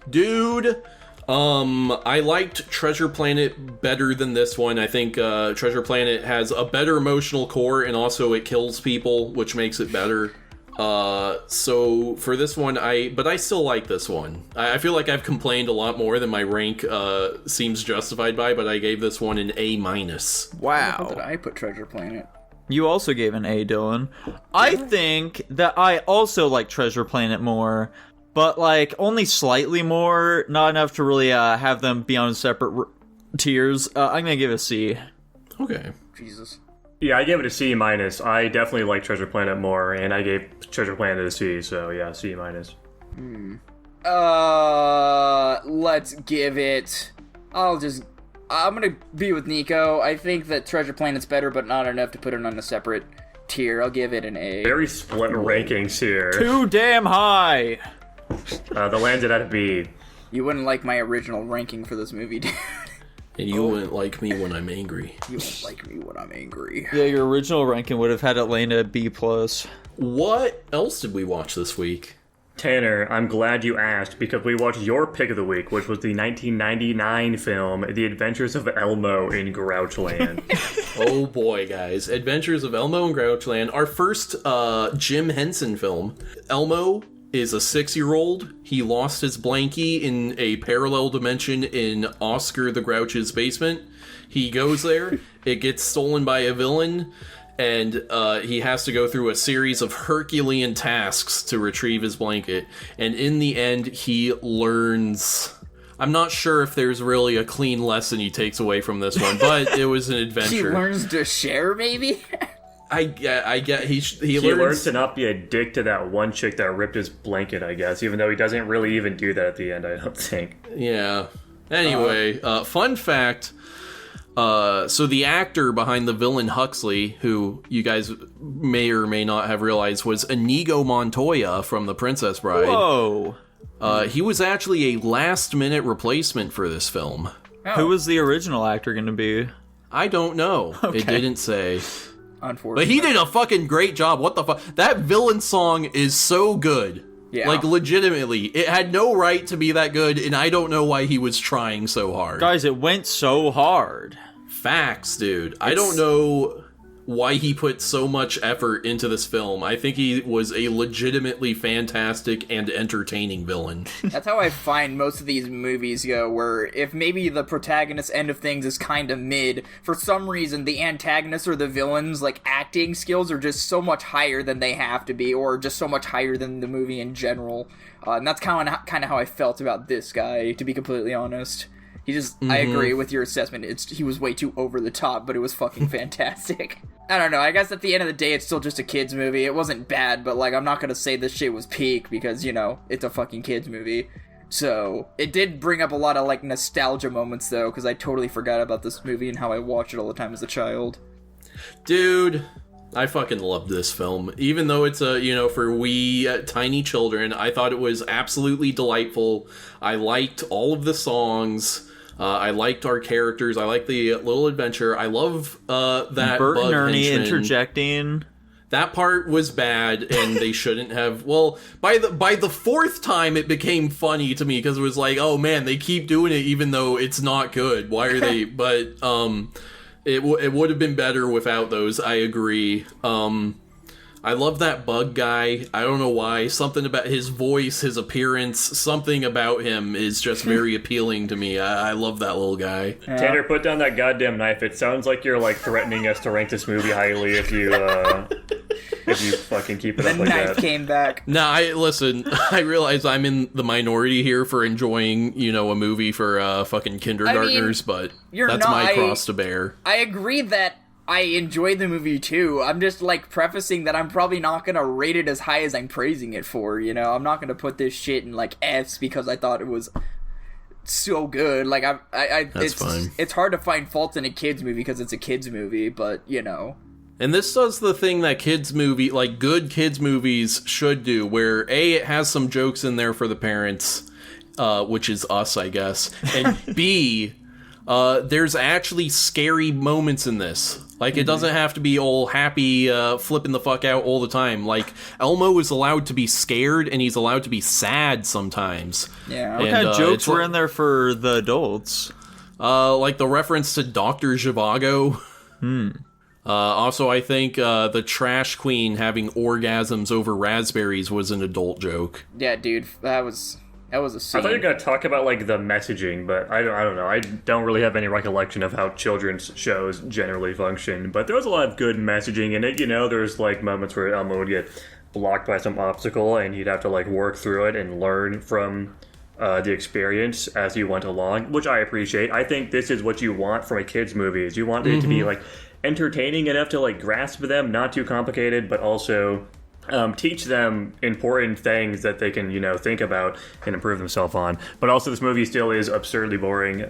Dude, I liked Treasure Planet better than this one. I think Treasure Planet has a better emotional core, and also it kills people, which makes it better. So for this one, but I still like this one. I feel like I've complained a lot more than my rank seems justified by, but I gave this one an A-. How Wow. did I put Treasure Planet? You also gave an A, Dylan. I think that I also like Treasure Planet more, but like only slightly more, not enough to really have them be on separate tiers. I'm gonna give it a C. Okay. Jesus. Yeah, I gave it a C-. I definitely like Treasure Planet more, and I gave Treasure Planet a C, so yeah, C-. Let's give it... I'm gonna be with Nico. I think that Treasure Planet's better, but not enough to put it on a separate tier. I'll give it an A. Very split rankings here. Too damn high! The landed at a B. You wouldn't like my original ranking for this movie, dude. And you wouldn't like me when I'm angry. You won't like me when I'm angry. Yeah, your original ranking would have had Atlanta at B+. What else did we watch this week? Tanner, I'm glad you asked, because we watched your pick of the week, which was the 1999 film, The Adventures of Elmo in Grouchland. Oh boy, guys. Adventures of Elmo and Grouchland. Our first Jim Henson film. Elmo is a 6-year-old. He lost his blankie in a parallel dimension in Oscar the Grouch's basement. He goes there. It gets stolen by a villain. And he has to go through a series of Herculean tasks to retrieve his blanket. And in the end, he learns... I'm not sure if there's really a clean lesson he takes away from this one, but it was an adventure. He learns to share, maybe? I get he He learns to not be a dick to that one chick that ripped his blanket, I guess, even though he doesn't really even do that at the end, I don't think. Yeah. Anyway, fun fact... so the actor behind the villain Huxley, who you guys may or may not have realized was Inigo Montoya from The Princess Bride. Whoa! He was actually a last-minute replacement for this film. Who was the original actor going to be? I don't know. Okay. It didn't say. Unfortunately. But he did a fucking great job. What the fuck? That villain song is so good. Yeah. Like, legitimately. It had no right to be that good, and I don't know why he was trying so hard. Guys, it went so hard. Facts, dude. I don't know why he put so much effort into this film. I think he was a legitimately fantastic and entertaining villain. That's how I find most of these movies go, where if maybe the protagonist's end of things is kind of mid, for some reason the antagonist or the villain's, like, acting skills are just so much higher than they have to be, or just so much higher than the movie in general. And that's kind of how I felt about this guy, to be completely honest. I agree with your assessment. He was way too over the top, but it was fucking fantastic. I don't know, I guess at the end of the day, it's still just a kid's movie. It wasn't bad, but, like, I'm not gonna say this shit was peak, because, you know, it's a fucking kid's movie. So, it did bring up a lot of, like, nostalgia moments, though, because I totally forgot about this movie and how I watched it all the time as a child. Dude, I fucking loved this film. Even though it's for wee tiny children, I thought it was absolutely delightful. I liked all of the songs. I liked our characters. I liked the little adventure. I love that Bert bug and Ernie henchman. interjecting. That part was bad, and they shouldn't have. Well, by the fourth time, it became funny to me because it was like, oh man, they keep doing it even though it's not good. Why are they? But it would have been better without those. I agree. I love that bug guy. I don't know why. Something about his voice, his appearance, something about him is just very appealing to me. I love that little guy. Yeah. Tanner, put down that goddamn knife. It sounds like you're, like, threatening us to rank this movie highly if you fucking keep it The up like knife that. came back. Nah, listen, I realize I'm in the minority here for enjoying, a movie for fucking kindergartners, but that's my cross to bear. I agree that I enjoyed the movie too. I'm just, like, prefacing that I'm probably not gonna rate it as high as I'm praising it for, you know? I'm not gonna put this shit in, like, Fs because I thought it was so good. Like, That's fine. It's hard to find faults in a kid's movie because it's a kid's movie, but, you know. And this does the thing that good kids movies should do, where A, it has some jokes in there for the parents, which is us, I guess, and B, there's actually scary moments in this. Like, it doesn't have to be all happy, flipping the fuck out all the time. Like, Elmo is allowed to be scared, and he's allowed to be sad sometimes. Yeah. What kind of jokes were in there for the adults? Like the reference to Dr. Zhivago. Also, I think the Trash Queen having orgasms over raspberries was an adult joke. Yeah, dude, that was a scene. I thought you were going to talk about, like, the messaging, but I don't know. I don't really have any recollection of how children's shows generally function. But there was a lot of good messaging in it, you know? There's, like, moments where Elmo would get blocked by some obstacle, and he'd have to, like, work through it and learn from the experience as he went along, which I appreciate. I think this is what you want from a kid's movie, is you want it to be, like, entertaining enough to, like, grasp them, not too complicated, but also teach them important things that they can, you know, think about and improve themselves on. But also, this movie still is absurdly boring.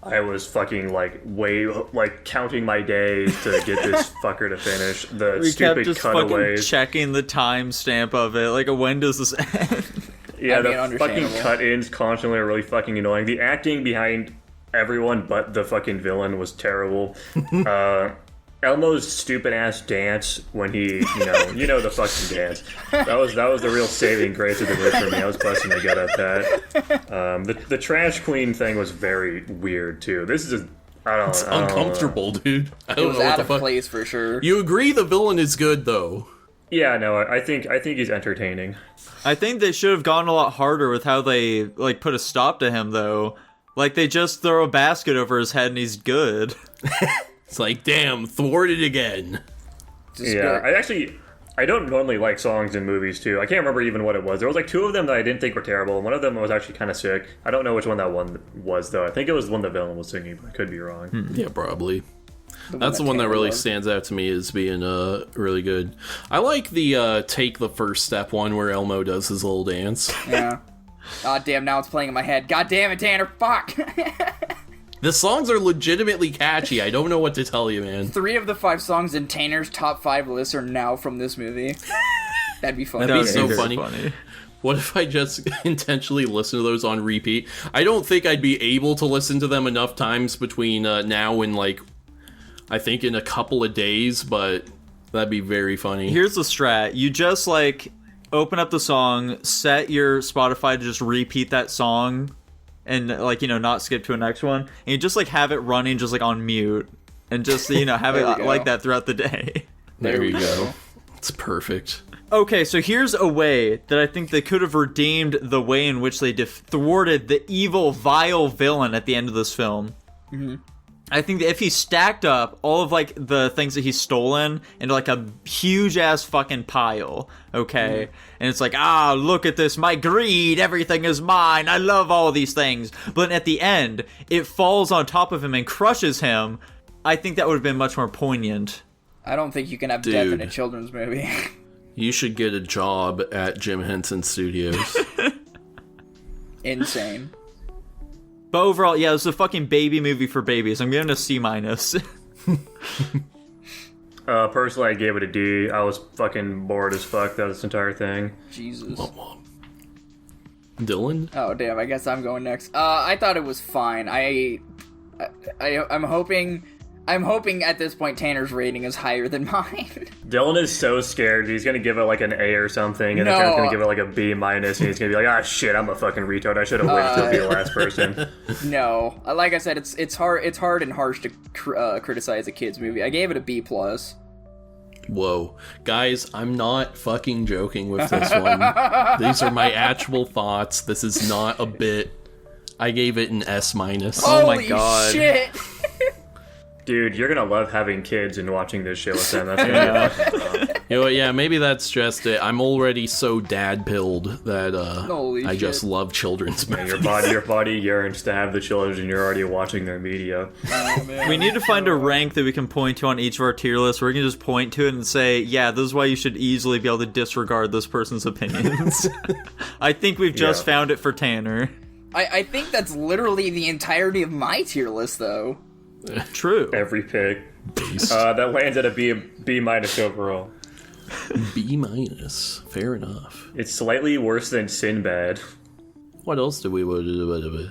I was fucking, like, counting my days to get this fucker to finish. The We stupid kept just cutaways. fucking checking the timestamp of it. Like, when does this end? Yeah, I mean, the fucking understandable. cut-ins constantly are really fucking annoying. The acting behind everyone but the fucking villain was terrible. Elmo's stupid-ass dance when he, you know the fucking dance. That was the real saving grace of the movie for me. I was busting my gut at that. The Trash Queen thing was very weird, too. This is It's uncomfortable, dude. I It don't was know what out the of fuck. place for sure. You agree the villain is good, though. Yeah, no, I think he's entertaining. I think they should have gone a lot harder with how they, like, put a stop to him, though. Like, they just throw a basket over his head and he's good. It's like, damn, thwarted again. Just Yeah, good. I don't normally like songs in movies, too. I can't remember even what it was. There was, like, two of them that I didn't think were terrible, and one of them was actually kind of sick. I don't know which one that one was, though. I think it was the one the villain was singing, but I could be wrong. Yeah, probably. That's the one that Taylor really loved. stands out to me as being really good. I like the take the first step one where Elmo does his little dance. Yeah. God damn, now it's playing in my head. God damn it, Tanner, fuck! The songs are legitimately catchy. I don't know what to tell you, man. 3 of the 5 songs in Tanner's top 5 list are now from this movie. That'd be fun. That'd be so Very funny. What if I just intentionally listen to those on repeat? I don't think I'd be able to listen to them enough times between now and, like, I think in a couple of days, but that'd be very funny. Here's the strat. You just, like, open up the song, set your Spotify to just repeat that song, and, like, not skip to a next one, and you just, like, have it running just, like, on mute, and just, have There we it go. like that throughout the day. There you go. It's perfect. Okay, so here's a way that I think they could have redeemed the way in which they thwarted the evil, vile villain at the end of this film. Mm-hmm. I think that if he stacked up all of, like, the things that he's stolen into, like, a huge-ass fucking pile, okay? And it's like, look at this, my greed, everything is mine, I love all these things. But at the end, it falls on top of him and crushes him. I think that would have been much more poignant. I don't think you can have death in a Dude. children's movie. You should get a job at Jim Henson Studios. Insane. But overall, yeah, it was a fucking baby movie for babies. I'm giving it a C-. Personally, I gave it a D. I was fucking bored as fuck this entire thing. Jesus. Dylan? Oh damn, I guess I'm going next. I thought it was fine. I'm hoping at this point Tanner's rating is higher than mine. Dylan is so scared. He's gonna give it like an A or something, and No. then Tanner's gonna give it like a B minus, and he's gonna be like, shit, I'm a fucking retard. I should have waited till be the last person. No, like I said, it's hard and harsh to criticize a kids movie. I gave it a B plus. Whoa. Guys, I'm not fucking joking with this one. These are my actual thoughts. This is not a bit. I gave it an S minus. Oh my Holy God. shit! Dude, you're gonna love having kids and watching this shit with them. That's gonna be awesome. You know what, yeah, maybe that's just it. I'm already so dad-pilled that Holy I shit. just love children's And movies. your body yearns to have the children, and you're already watching their media. Oh, man. We need to find a rank that we can point to on each of our tier lists where we can just point to it and say, yeah, this is why you should easily be able to disregard this person's opinions. I think we've just Yeah. found it for Tanner. I think that's literally the entirety of my tier list, though. True. Every pick. Beast. That lands at a B minus overall. B minus. Fair enough. It's slightly worse than Sinbad. What else do we...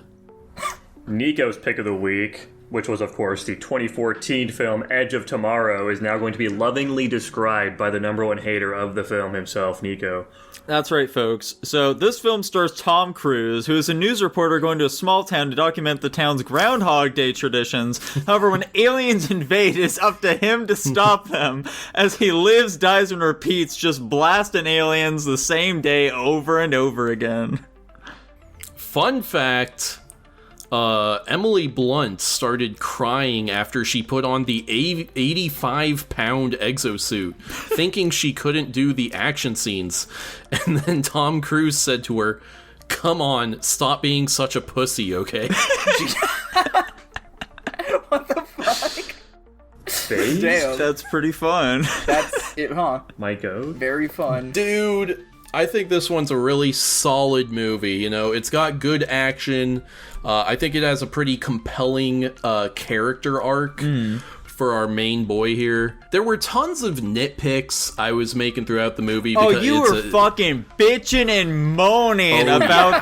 Nico's pick of the week. which was, of course, the 2014 film Edge of Tomorrow, is now going to be lovingly described by the number one hater of the film himself, Nico. That's right, folks. So this film stars Tom Cruise, who is a news reporter going to a small town to document the town's Groundhog Day traditions. However, when aliens invade, it's up to him to stop them, as he lives, dies, and repeats, just blasting aliens the same day over and over again. Fun fact, Emily Blunt started crying after she put on the 85-pound exosuit, thinking she couldn't do the action scenes. And then Tom Cruise said to her, "Come on, stop being such a pussy, okay?" What the fuck? Damn. That's pretty fun. That's it, huh? My goat. Very fun. Dude, I think this one's a really solid movie. You know, it's got good action. I think it has a pretty compelling character arc for our main boy here. There were tons of nitpicks I was making throughout the movie. Oh, Because you were fucking bitching and moaning about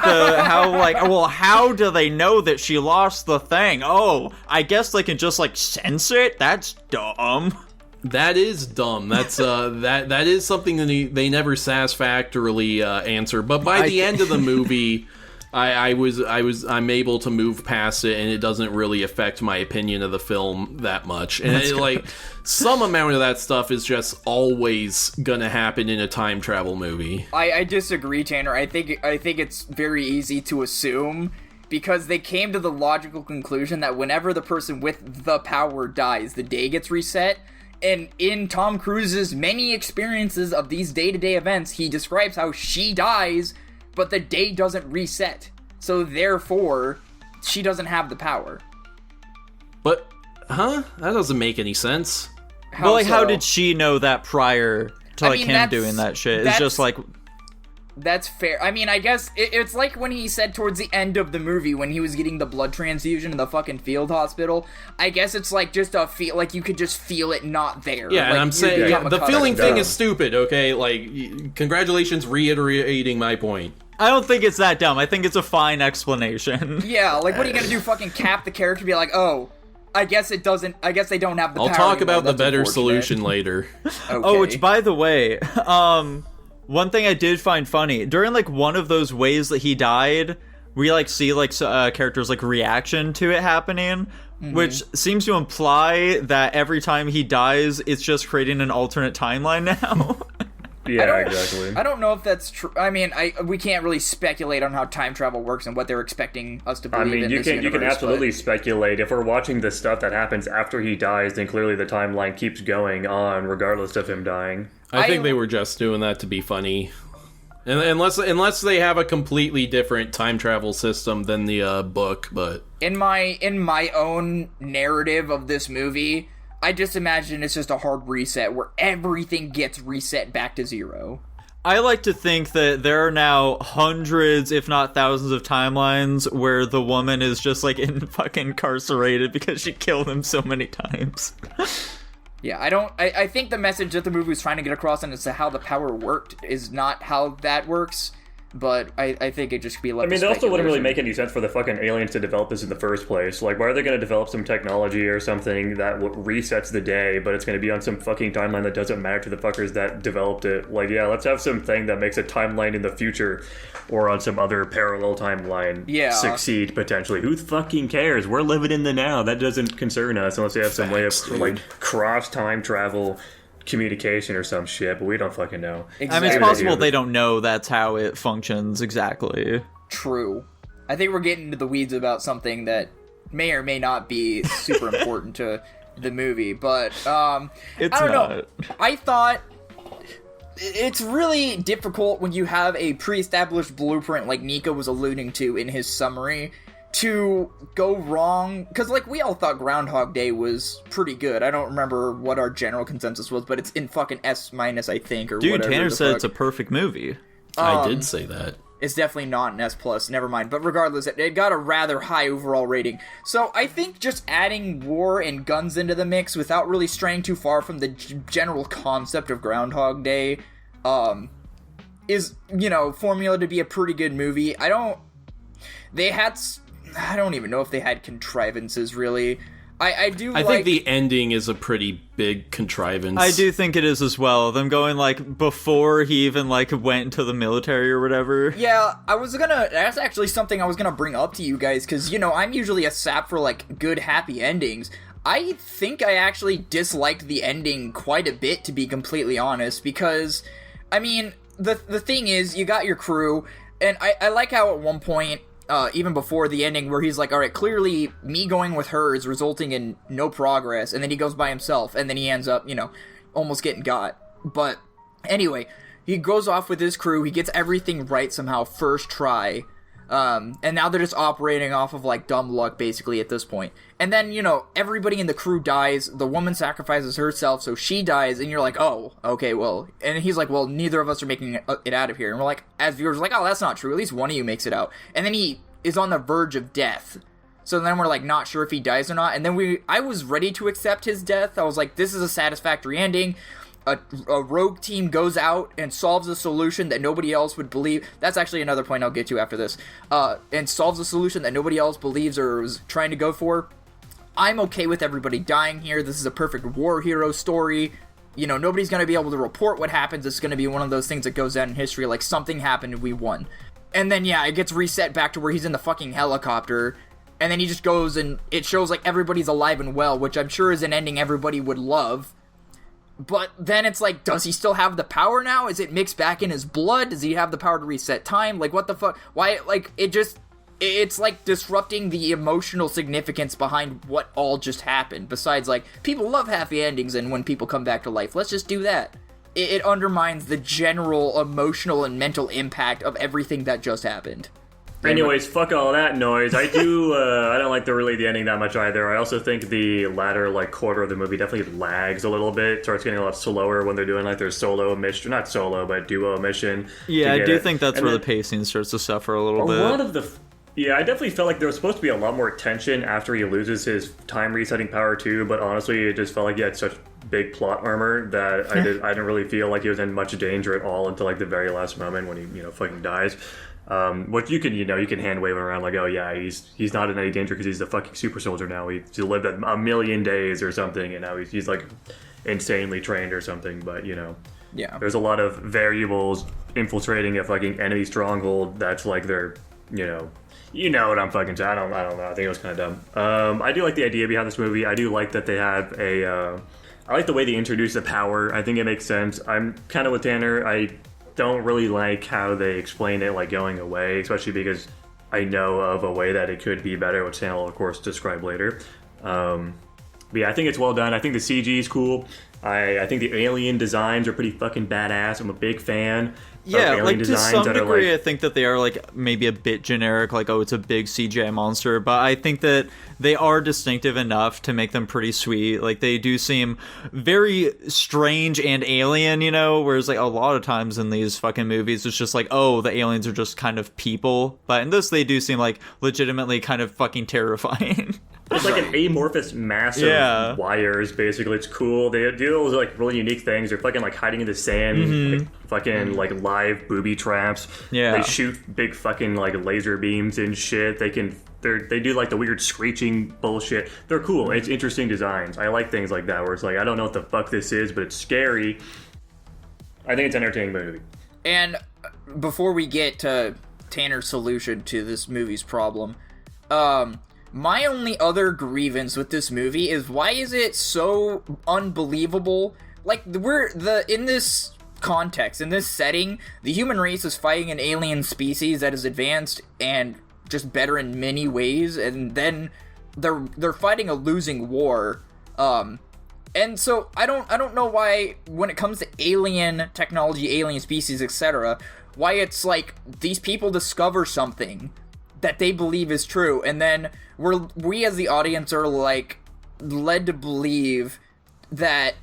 how do they know that she lost the thing? Oh, I guess they can just, sense it? That's dumb. That is dumb. That's that is something that they never satisfactorily answer. But by the end of the movie, I'm able to move past it, and it doesn't really affect my opinion of the film that much. And some amount of that stuff is just always gonna happen in a time travel movie. I disagree, Tanner. I think it's very easy to assume, because they came to the logical conclusion that whenever the person with the power dies, the day gets reset. And in Tom Cruise's many experiences of these day-to-day events, he describes how she dies, but the day doesn't reset. So therefore, she doesn't have the power. But, That doesn't make any sense. How did she know that prior to him doing that shit? It's just That's fair. I mean, I guess it's like when he said towards the end of the movie when he was getting the blood transfusion in the fucking field hospital. I guess it's just a feel, you could just feel it not there. Yeah, and I'm saying the feeling thing is stupid, okay? Congratulations reiterating my point. I don't think it's that dumb. I think it's a fine explanation. Yeah, what are you gonna do, fucking cap the character, be like, oh, I guess they don't have the power. I'll talk about anymore. the better solution later. Okay. Oh, which, by the way, one thing I did find funny, during, one of those ways that he died, we, see, characters, reaction to it happening, which seems to imply that every time he dies, it's just creating an alternate timeline now. Yeah, exactly. I don't know if that's true. I mean, we can't really speculate on how time travel works and what they're expecting us to believe in this universe. You can absolutely speculate. If we're watching the stuff that happens after he dies, then clearly the timeline keeps going on regardless of him dying. I think they were just doing that to be funny. And unless they have a completely different time travel system than the book, but in my own narrative of this movie, I just imagine it's just a hard reset where everything gets reset back to zero. I like to think that there are now hundreds, if not thousands, of timelines where the woman is just fucking incarcerated because she killed him so many times. Yeah, I think the message that the movie was trying to get across as to how the power worked is not how that works, but I think it just could be it also wouldn't really make any sense for the fucking aliens to develop this in the first place. Why are they going to develop some technology or something that resets the day, but it's going to be on some fucking timeline that doesn't matter to the fuckers that developed it? Let's have something that makes a timeline in the future or on some other parallel timeline succeed, potentially. Who fucking cares? We're living in the now. That doesn't concern us unless they have some way of, cross-time travel communication or some shit, but we don't fucking know. Exactly. I mean, it's possible they don't know that's how it functions exactly. True. I think we're getting into the weeds about something that may or may not be super important to the movie, but I don't know. I thought it's really difficult when you have a pre-established blueprint like Nico was alluding to in his summary to go wrong, because we all thought Groundhog Day was pretty good. I don't remember what our general consensus was, but it's in fucking S-, I think, or whatever. Dude, Tanner said it's a perfect movie. I did say that. It's definitely not an S+, never mind. But regardless, it got a rather high overall rating. So I think just adding war and guns into the mix without really straying too far from the general concept of Groundhog Day is, formula to be a pretty good movie. I don't even know if they had contrivances, really. I do. I think the ending is a pretty big contrivance. I do think it is as well. Them going like before he even like went into the military or whatever. Yeah, that's actually something I was gonna bring up to you guys, because, you know, I'm usually a sap for, like, good, happy endings. I think I actually disliked the ending quite a bit, to be completely honest, because, I mean, the thing is, you got your crew, and I like how at one point, even before the ending, where he's like, alright, clearly me going with her is resulting in no progress, and then he goes by himself, and then he ends up, you know, almost getting got. But, anyway, he goes off with his crew, he gets everything right somehow, first try, and now they're just operating off of, like, dumb luck, basically, at this point. And then, you know, everybody in the crew dies, the woman sacrifices herself, so she dies, and you're like, oh, okay, well, and he's like, well, neither of us are making it out of here, and we're like, as viewers, like, oh, that's not true, at least one of you makes it out. And then he is on the verge of death. So then we're, like, not sure if he dies or not, and then I was ready to accept his death. I was like, this is a satisfactory ending. A rogue team goes out and solves a solution that nobody else would believe. That's actually another point I'll get to after this. And solves a solution that nobody else believes or is trying to go for. I'm okay with everybody dying here. This is a perfect war hero story. You know, nobody's going to be able to report what happens. It's going to be one of those things that goes down in history, like something happened and we won. And then, yeah, it gets reset back to where he's in the fucking helicopter. And then he just goes and it shows like everybody's alive and well, which I'm sure is an ending everybody would love. But then it's like, does he still have the power now? Is it mixed back in his blood? Does he have the power to reset time? Like, what the fuck? Why, like, it's like disrupting the emotional significance behind what all just happened. Besides, like, people love happy endings and when people come back to life. Let's just do that. It undermines the general emotional and mental impact of everything that just happened. Anyways, fuck all that noise. I don't like the ending that much either. I also think the latter, like, quarter of the movie definitely lags a little bit. Starts getting a lot slower when they're doing, like, their solo mission, not solo, but duo mission. Yeah, I do think that's where the pacing starts to suffer a little bit. A lot of the... Yeah, I definitely felt like there was supposed to be a lot more tension after he loses his time resetting power too, but honestly, it just felt like he had such big plot armor that I didn't really feel like he was in much danger at all until, like, the very last moment when he, fucking dies. What you can hand wave him around like, oh yeah, he's not in any danger because he's the fucking super soldier now. He's lived a million days or something, and now he's like insanely trained or something. But yeah, there's a lot of variables infiltrating a fucking enemy stronghold. That's like their, what I'm fucking saying. I don't know. I think it was kind of dumb. I do like the idea behind this movie. I do like that they have I like the way they introduce the power. I think it makes sense. I'm kind of with Tanner. I don't really like how they explain it, like, going away, especially because I know of a way that it could be better, which Sam will, of course, describe later. But yeah, I think it's well done. I think the CG is cool. I think the alien designs are pretty fucking badass. I'm a big fan. Yeah, like, to some degree, I think that they are, like, maybe a bit generic, like, oh, it's a big CGI monster, but I think that they are distinctive enough to make them pretty sweet. Like, they do seem very strange and alien, whereas, like, a lot of times in these fucking movies, it's just like, oh, the aliens are just kind of people, but in this, they do seem, like, legitimately kind of fucking terrifying. It's like an amorphous mass of wires, basically. It's cool. They do those, like, really unique things. They're fucking, like, hiding in the sand, like, fucking, like, live booby traps. Yeah. They shoot big fucking, like, laser beams and shit. They do, like, the weird screeching bullshit. They're cool. It's interesting designs. I like things like that, where it's like, I don't know what the fuck this is, but it's scary. I think it's an entertaining movie. And before we get to Tanner's solution to this movie's problem, my only other grievance with this movie is, why is it so unbelievable? Like, in this context, in this setting, the human race is fighting an alien species that is advanced and just better in many ways, and then they're fighting a losing war. And so I don't know why, when it comes to alien technology, alien species, etc., why it's like these people discover something that they believe is true, and then we as the audience are, like, led to believe that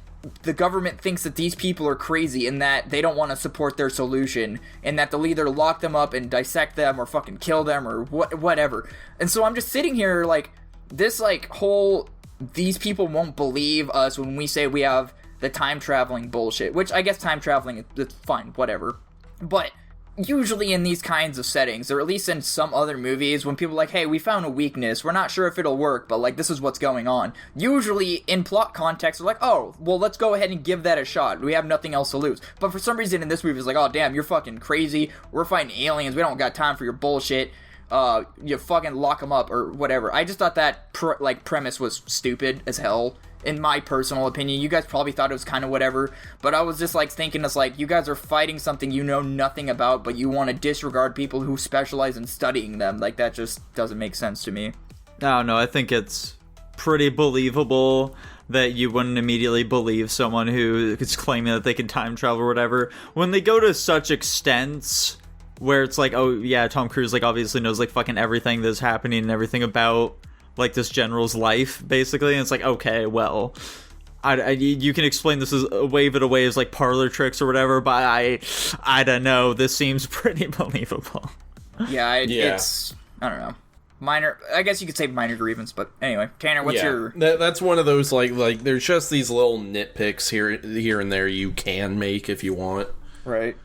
the government thinks that these people are crazy and that they don't want to support their solution, and that they'll either lock them up and dissect them or fucking kill them or whatever. And so I'm just sitting here like, this, like, whole, these people won't believe us when we say we have the time traveling bullshit, which I guess time traveling is fine, whatever. But usually in these kinds of settings, or at least in some other movies, when people are like, hey, we found a weakness, we're not sure if it'll work, but like, this is what's going on. Usually, in plot context, they're like, oh, well, let's go ahead and give that a shot. We have nothing else to lose. But for some reason in this movie, it's like, oh, damn, you're fucking crazy. We're fighting aliens. We don't got time for your bullshit. You fucking lock them up, or whatever. I just thought that, premise was stupid as hell. In my personal opinion, you guys probably thought it was kind of whatever, but I was just like thinking it's like, you guys are fighting something you know nothing about, but you want to disregard people who specialize in studying them. Like, that just doesn't make sense to me. No, I think it's pretty believable that you wouldn't immediately believe someone who is claiming that they can time travel or whatever. When they go to such extents where it's like, oh yeah, Tom Cruise like obviously knows like fucking everything that's happening and everything about like this general's life, basically, and it's like, okay, well, you can explain this as wave it away as like parlor tricks or whatever, but I don't know, this seems pretty believable. Yeah, it's, I don't know, minor, I guess you could say minor grievance, but anyway, Tanner, what's your... That's one of those, like, there's just these little nitpicks here and there you can make if you want. Right.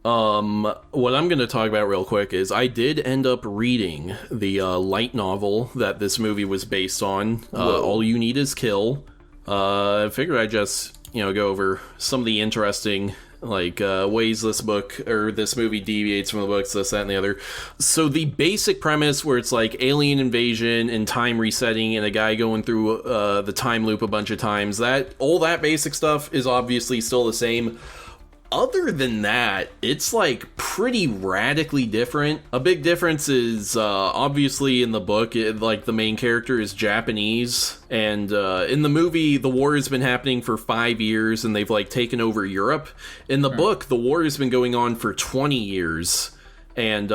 What I'm going to talk about real quick is I did end up reading the light novel that this movie was based on. All You Need Is Kill. I figured I'd just, go over some of the interesting ways this book or this movie deviates from the books, this, that, and the other. So the basic premise where it's like alien invasion and time resetting and a guy going through the time loop a bunch of times, all that basic stuff is obviously still the same. Other than that, it's like pretty radically different. A big difference is obviously in the book, the main character is Japanese, and in the movie, the war has been happening for 5 years, and they've like taken over Europe. In the book, the war has been going on for 20 years, and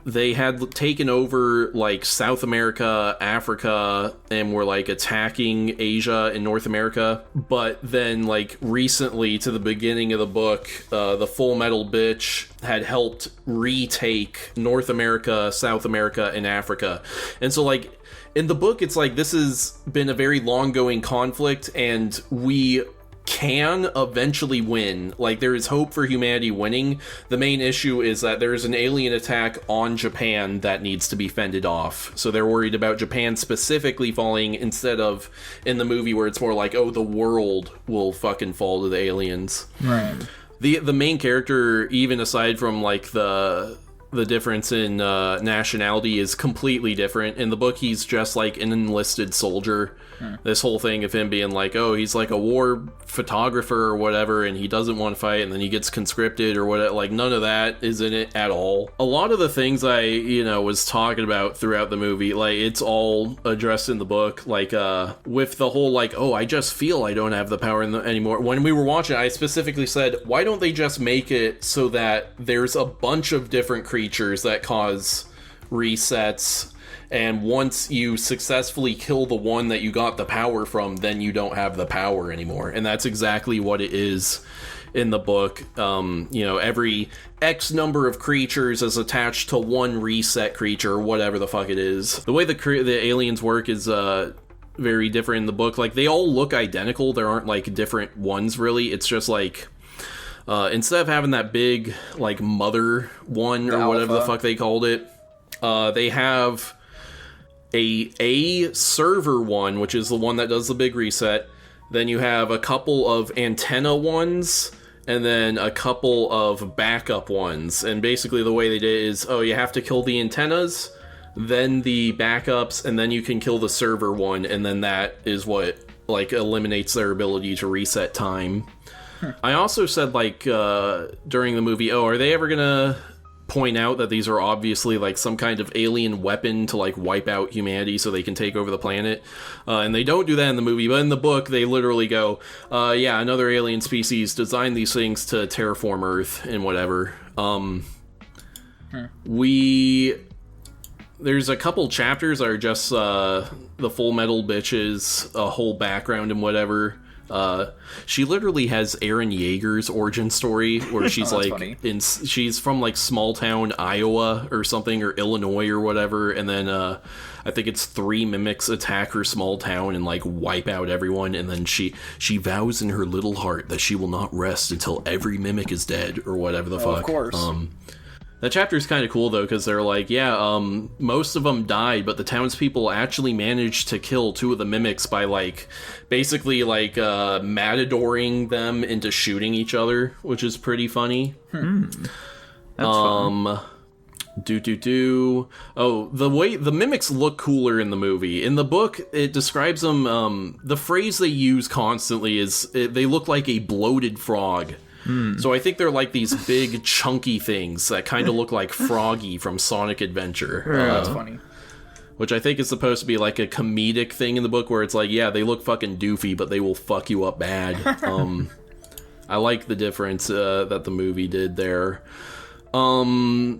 they had taken over like South America, Africa, and were like attacking Asia and North America. But then like recently, to the beginning of the book, the Full Metal Bitch had helped retake North America, South America, and Africa. And so like in the book, it's like this has been a very long going conflict, and we can eventually win. Like, there is hope for humanity winning. The main issue is that there is an alien attack on Japan that needs to be fended off. So they're worried about Japan specifically falling, instead of in the movie where it's more like, oh, the world will fucking fall to the aliens. Right. The main character, even aside from like the difference in nationality, is completely different. In the book, he's just like an enlisted soldier. This whole thing of him being like, oh, he's like a war photographer or whatever, and he doesn't want to fight, and then he gets conscripted or whatever. Like, none of that is in it at all. A lot of the things I, was talking about throughout the movie, like, it's all addressed in the book. Like, with the whole, like, oh, I just feel I don't have the power anymore. When we were watching, I specifically said, why don't they just make it so that there's a bunch of different creatures that cause resets, and once you successfully kill the one that you got the power from, then you don't have the power anymore. And that's exactly what it is in the book. Every X number of creatures is attached to one reset creature, or whatever the fuck it is. The way the aliens work is very different in the book. Like, they all look identical. There aren't like different ones really. It's just like instead of having that big like mother one or whatever the fuck they called it, they have a server one, which is the one that does the big reset. Then you have a couple of antenna ones, and then a couple of backup ones. And basically the way they did it is, you have to kill the antennas, then the backups, and then you can kill the server one, and then that is what like eliminates their ability to reset time. I also said, like, during the movie, are they ever gonna point out that these are obviously like some kind of alien weapon to like wipe out humanity so they can take over the planet? And they don't do that in the movie, but in the book they literally go, another alien species designed these things to terraform Earth and whatever. There's a couple chapters that are just the Full Metal Bitches, a whole background and whatever. She literally has Aaron Yeager's origin story, where she's she's from like small town Iowa or something, or Illinois or whatever, and then I think it's 3 mimics attack her small town and like wipe out everyone, and then she vows in her little heart that she will not rest until every mimic is dead, or whatever the fuck. Of course. That chapter is kind of cool, though, because they're like, most of them died, but the townspeople actually managed to kill 2 of the mimics by, like, basically, like, matadoring them into shooting each other, which is pretty funny. That's fun. Oh, the way the mimics look cooler in the movie. In the book, it describes them, the phrase they use constantly is, they look like a bloated frog. So I think they're like these big, chunky things that kind of look like Froggy from Sonic Adventure. That's funny. Which I think is supposed to be like a comedic thing in the book, where it's like, yeah, they look fucking doofy, but they will fuck you up bad. I like the difference that the movie did there. Another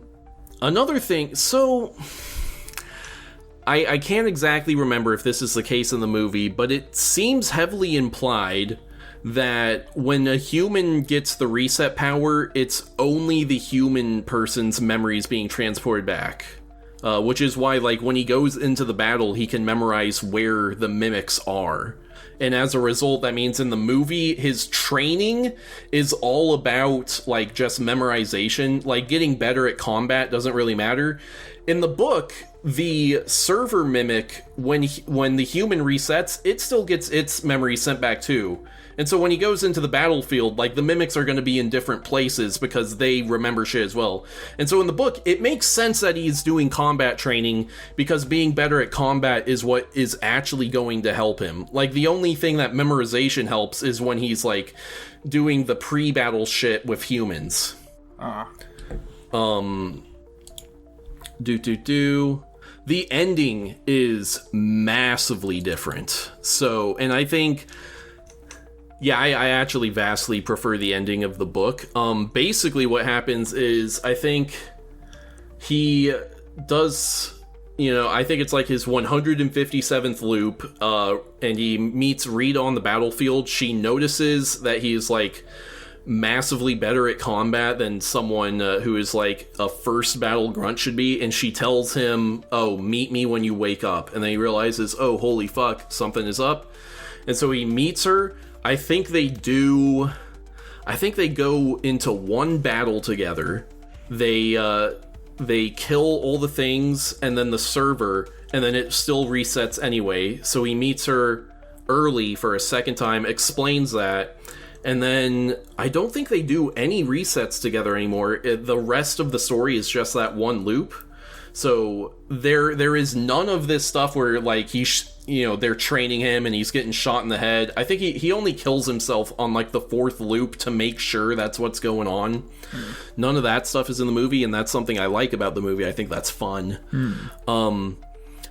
thing, so I can't exactly remember if this is the case in the movie, but it seems heavily implied that when a human gets the reset power, it's only the human person's memories being transported back. Which is why, like, when he goes into the battle, he can memorize where the mimics are. And as a result, that means in the movie, his training is all about, like, just memorization. Like, getting better at combat doesn't really matter. In the book, the server mimic, when the human resets, it still gets its memory sent back too. And so when he goes into the battlefield, like, the mimics are going to be in different places because they remember shit as well. And so in the book, it makes sense that he's doing combat training, because being better at combat is what is actually going to help him. Like, the only thing that memorization helps is when he's, like, doing the pre-battle shit with humans. The ending is massively different. So, and I think... yeah, I actually vastly prefer the ending of the book. Basically what happens is, I think he does, I think it's like his 157th loop, and he meets Rita on the battlefield. She notices that he's, like, massively better at combat than someone who is, like, a first battle grunt should be, and she tells him, oh, meet me when you wake up. And then he realizes, oh, holy fuck, something is up. And so he meets her. I think they go into one battle together. They kill all the things, and then the server, and then it still resets anyway. So he meets her early for a second time, explains that, and then I don't think they do any resets together anymore. The rest of the story is just that one loop. So there is none of this stuff where, like, they're training him and he's getting shot in the head. I think he only kills himself on, like, the 4th loop to make sure that's what's going on. None of that stuff is in the movie, and that's something I like about the movie. I think that's fun.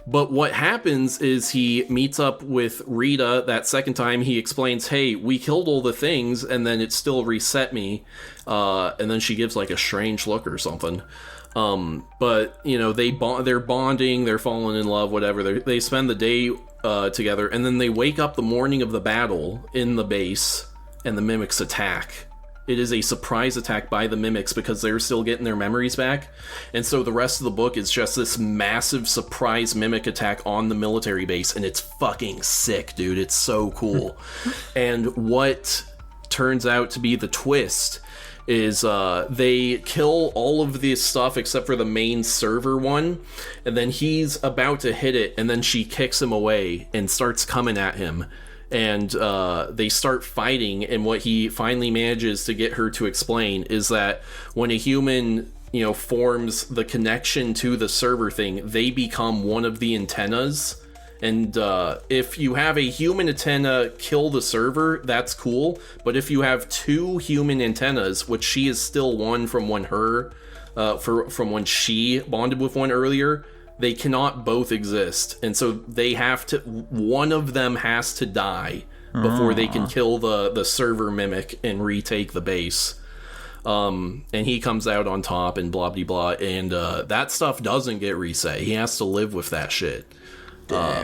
But what happens is he meets up with Rita that second time. He explains, hey, we killed all the things, and then it still reset me. And then she gives, like, a strange look or something. But, they're bonding, they're falling in love, whatever. They spend the day together, and then they wake up the morning of the battle in the base, and the mimics attack. It is a surprise attack by the mimics because they're still getting their memories back. And so the rest of the book is just this massive surprise mimic attack on the military base, and it's fucking sick, dude. It's so cool. And what turns out to be the twist is they kill all of this stuff except for the main server one, and then he's about to hit it, and then she kicks him away and starts coming at him, and they start fighting. And what he finally manages to get her to explain is that when a human forms the connection to the server thing, they become one of the antennas. And if you have a human antenna kill the server, that's cool. But if you have 2 human antennas, which she is still one from when from when she bonded with one earlier, they cannot both exist. And so one of them has to die before they can kill the server mimic and retake the base. And he comes out on top and blah blah blah. And that stuff doesn't get reset. He has to live with that shit.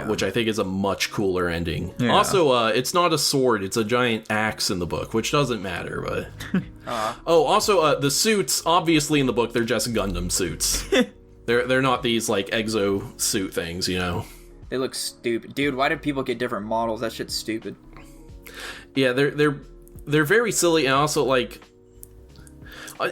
which I think is a much cooler ending. Yeah. Also, it's not a sword, it's a giant axe in the book, which doesn't matter, but... Also, the suits, obviously in the book, they're just Gundam suits. They're not these, like, exo suit things, you know? They look stupid. Dude, why do people get different models? That shit's stupid. Yeah, they're very silly, and also, like...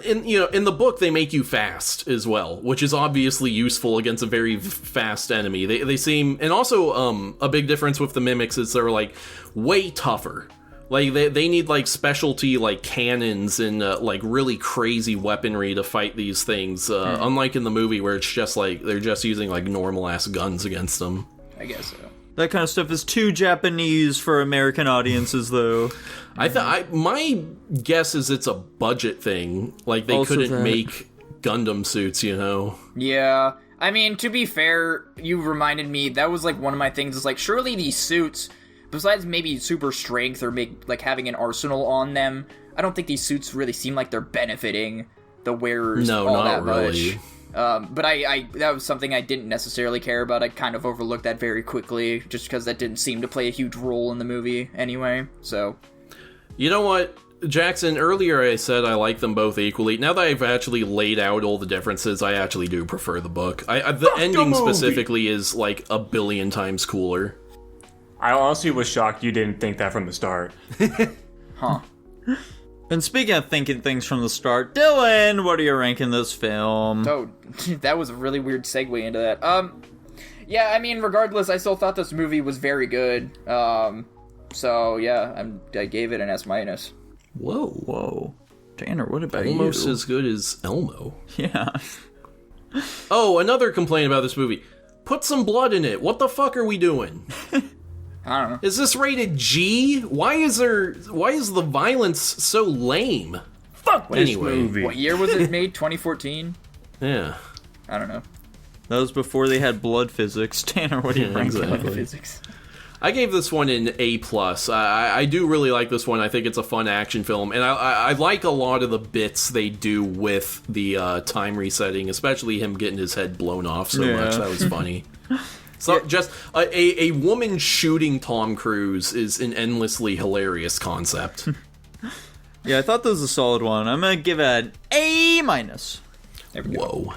in the book, they make you fast as well, which is obviously useful against a very fast enemy. They seem, and also a big difference with the mimics is they're like way tougher. Like they need like specialty like cannons and like really crazy weaponry to fight these things. Unlike in the movie where it's just like they're just using like normal ass guns against them. I guess so. That kind of stuff is too Japanese for American audiences, though. My guess is it's a budget thing. Like, they Also couldn't that. make Gundam suits, you know? Yeah. I mean, to be fair, you reminded me, that was, like, one of my things, is, like, surely these suits, besides maybe super strength or, like, having an arsenal on them, I don't think these suits really seem like they're benefiting the wearers No, all not that really. much. But I that was something I didn't necessarily care about. I kind of overlooked that very quickly, just because that didn't seem to play a huge role in the movie anyway, so... You know what, Jackson, earlier I said I like them both equally. Now that I've actually laid out all the differences, I actually do prefer the book. The ending specifically is, like, a billion times cooler. I honestly was shocked you didn't think that from the start. Huh. And speaking of thinking things from the start, Dylan, what are you ranking this film? Oh, that was a really weird segue into that. Yeah, I mean, regardless, I still thought this movie was very good. So, yeah, I gave it an S-. Whoa. Tanner, what about Almost you? as good as Elmo. Yeah. Oh, another complaint about this movie. Put some blood in it. What the fuck are we doing? I don't know. Is this rated G? Why is the violence so lame? Fuck this Anyway. movie. What year was it made? 2014? Yeah. I don't know. That was before they had blood physics. Tanner, what do you Yeah, rank exactly. it? Physics. I gave this one an A+. I do really like this one. I think it's a fun action film, and I like a lot of the bits they do with the time resetting, especially him getting his head blown off so much. That was funny. So just a woman shooting Tom Cruise is an endlessly hilarious concept. Yeah, I thought this was a solid one. I'm gonna give it an A-. There we go. Whoa.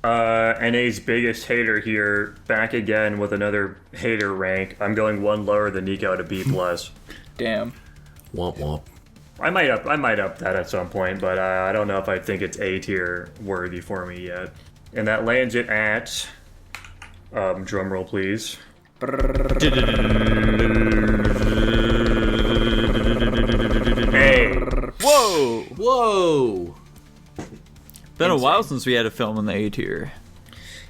NA's biggest hater here, back again with another hater rank. I'm going one lower than Nico to B+. Damn. Womp womp. I might up that at some point, but I don't know if I think it's A tier worthy for me yet. And that lands it at, drum roll please. A. Whoa! Whoa! Been a while since we had a film in the A tier.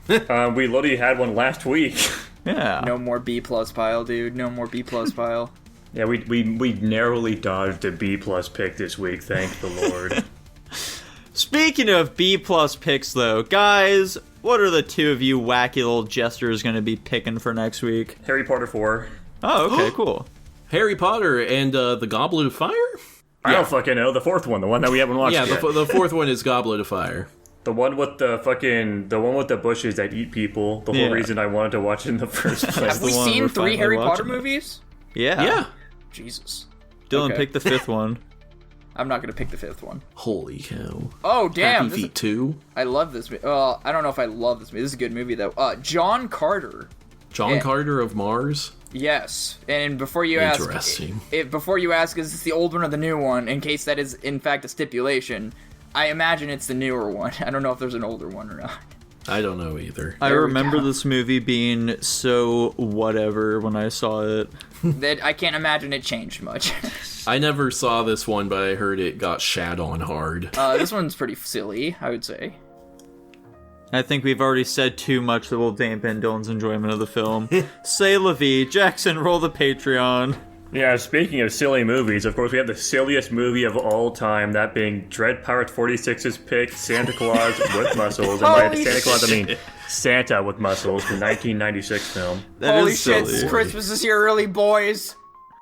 We literally had one last week. Yeah. No more B+ pile, dude. No more B+ pile. Yeah, we narrowly dodged a B+ pick this week, thank the Lord. Speaking of B+ picks, though, guys, what are the two of you wacky little jesters going to be picking for next week? Harry Potter 4. Oh, okay, cool. Harry Potter and the Goblet of Fire? I don't fucking know. The fourth one, the one that we haven't watched Yeah, yet. the fourth one is Goblet of Fire. The one with the one with the bushes that eat people. The whole Yeah. reason I wanted to watch it in the first place. Have we the one seen we're 3 finally Harry Potter watching it. movies? Yeah. Yeah. Jesus. Dylan, Okay. pick the fifth one. I'm not gonna pick the 5th one. Holy cow. Oh, damn. Happy This is, Feet 2. I love this movie. Well, I don't know if I love this movie. This is a good movie, though. John Carter. John Yeah. Carter of Mars. Yes. And before you Interesting. ask... Before you ask, is this the old one or the new one, in case that is, in fact, a stipulation, I imagine it's the newer one. I don't know if there's an older one or not. I don't know either. I There we remember go. this movie being so whatever when I saw it. That I can't imagine it changed much. I never saw this one, but I heard it got shat on hard. This one's pretty silly, I would say. I think we've already said too much that will dampen Dylan's enjoyment of the film. Say la vie. Jackson, roll the Patreon. Yeah, speaking of silly movies, of course we have the silliest movie of all time, that being Dread Pirate 46's pick, Santa Claus with Muscles. And by Holy Santa Claus, I mean Santa with Muscles, the 1996 film. That Holy is shit, silly. Christmas is here early, boys!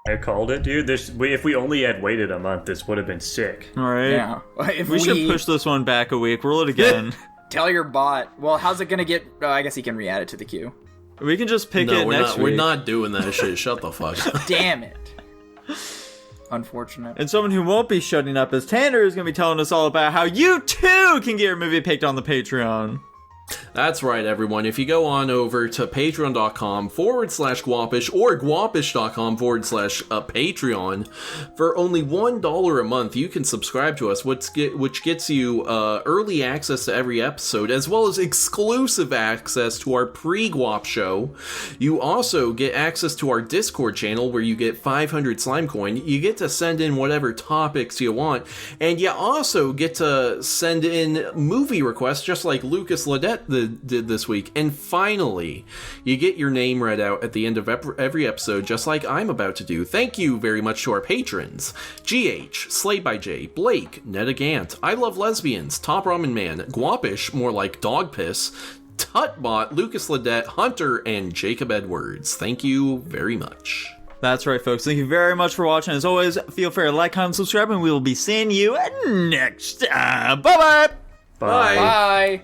I called it, dude. If we only had waited a month, this would have been sick. All right. Yeah. If We should push this one back a week. Roll it again. Tell your bot. Well, how's it gonna get... I guess he can re-add it to the queue. We can just pick No, it we're next not. week. We're not doing that shit. Shut the fuck up. Damn it. Unfortunate. And someone who won't be shutting up is Tanner, is going to be telling us all about how you too can get your movie picked on the Patreon. That's right, everyone. If you go on over to patreon.com/Guapish or guapish.com/Patreon, for only $1 a month, you can subscribe to us, which gets you early access to every episode, as well as exclusive access to our pre-Guap show. You also get access to our Discord channel, where you get 500 slime coin. You get to send in whatever topics you want, and you also get to send in movie requests, just like Lucas Ledette did this week. And finally, you get your name read out at the end of every episode, just like I'm about to do. Thank you very much to our patrons: GH, Slay by J, Blake, Netta Gant, I Love Lesbians, Top Ramen Man, Guapish, more like Dog Piss, Tutbot, Lucas Ledette, Hunter, and Jacob Edwards. Thank you very much. That's right, folks. Thank you very much for watching. As always, feel free to like, comment, subscribe, and we will be seeing you next time. Bye-bye! Bye. Bye.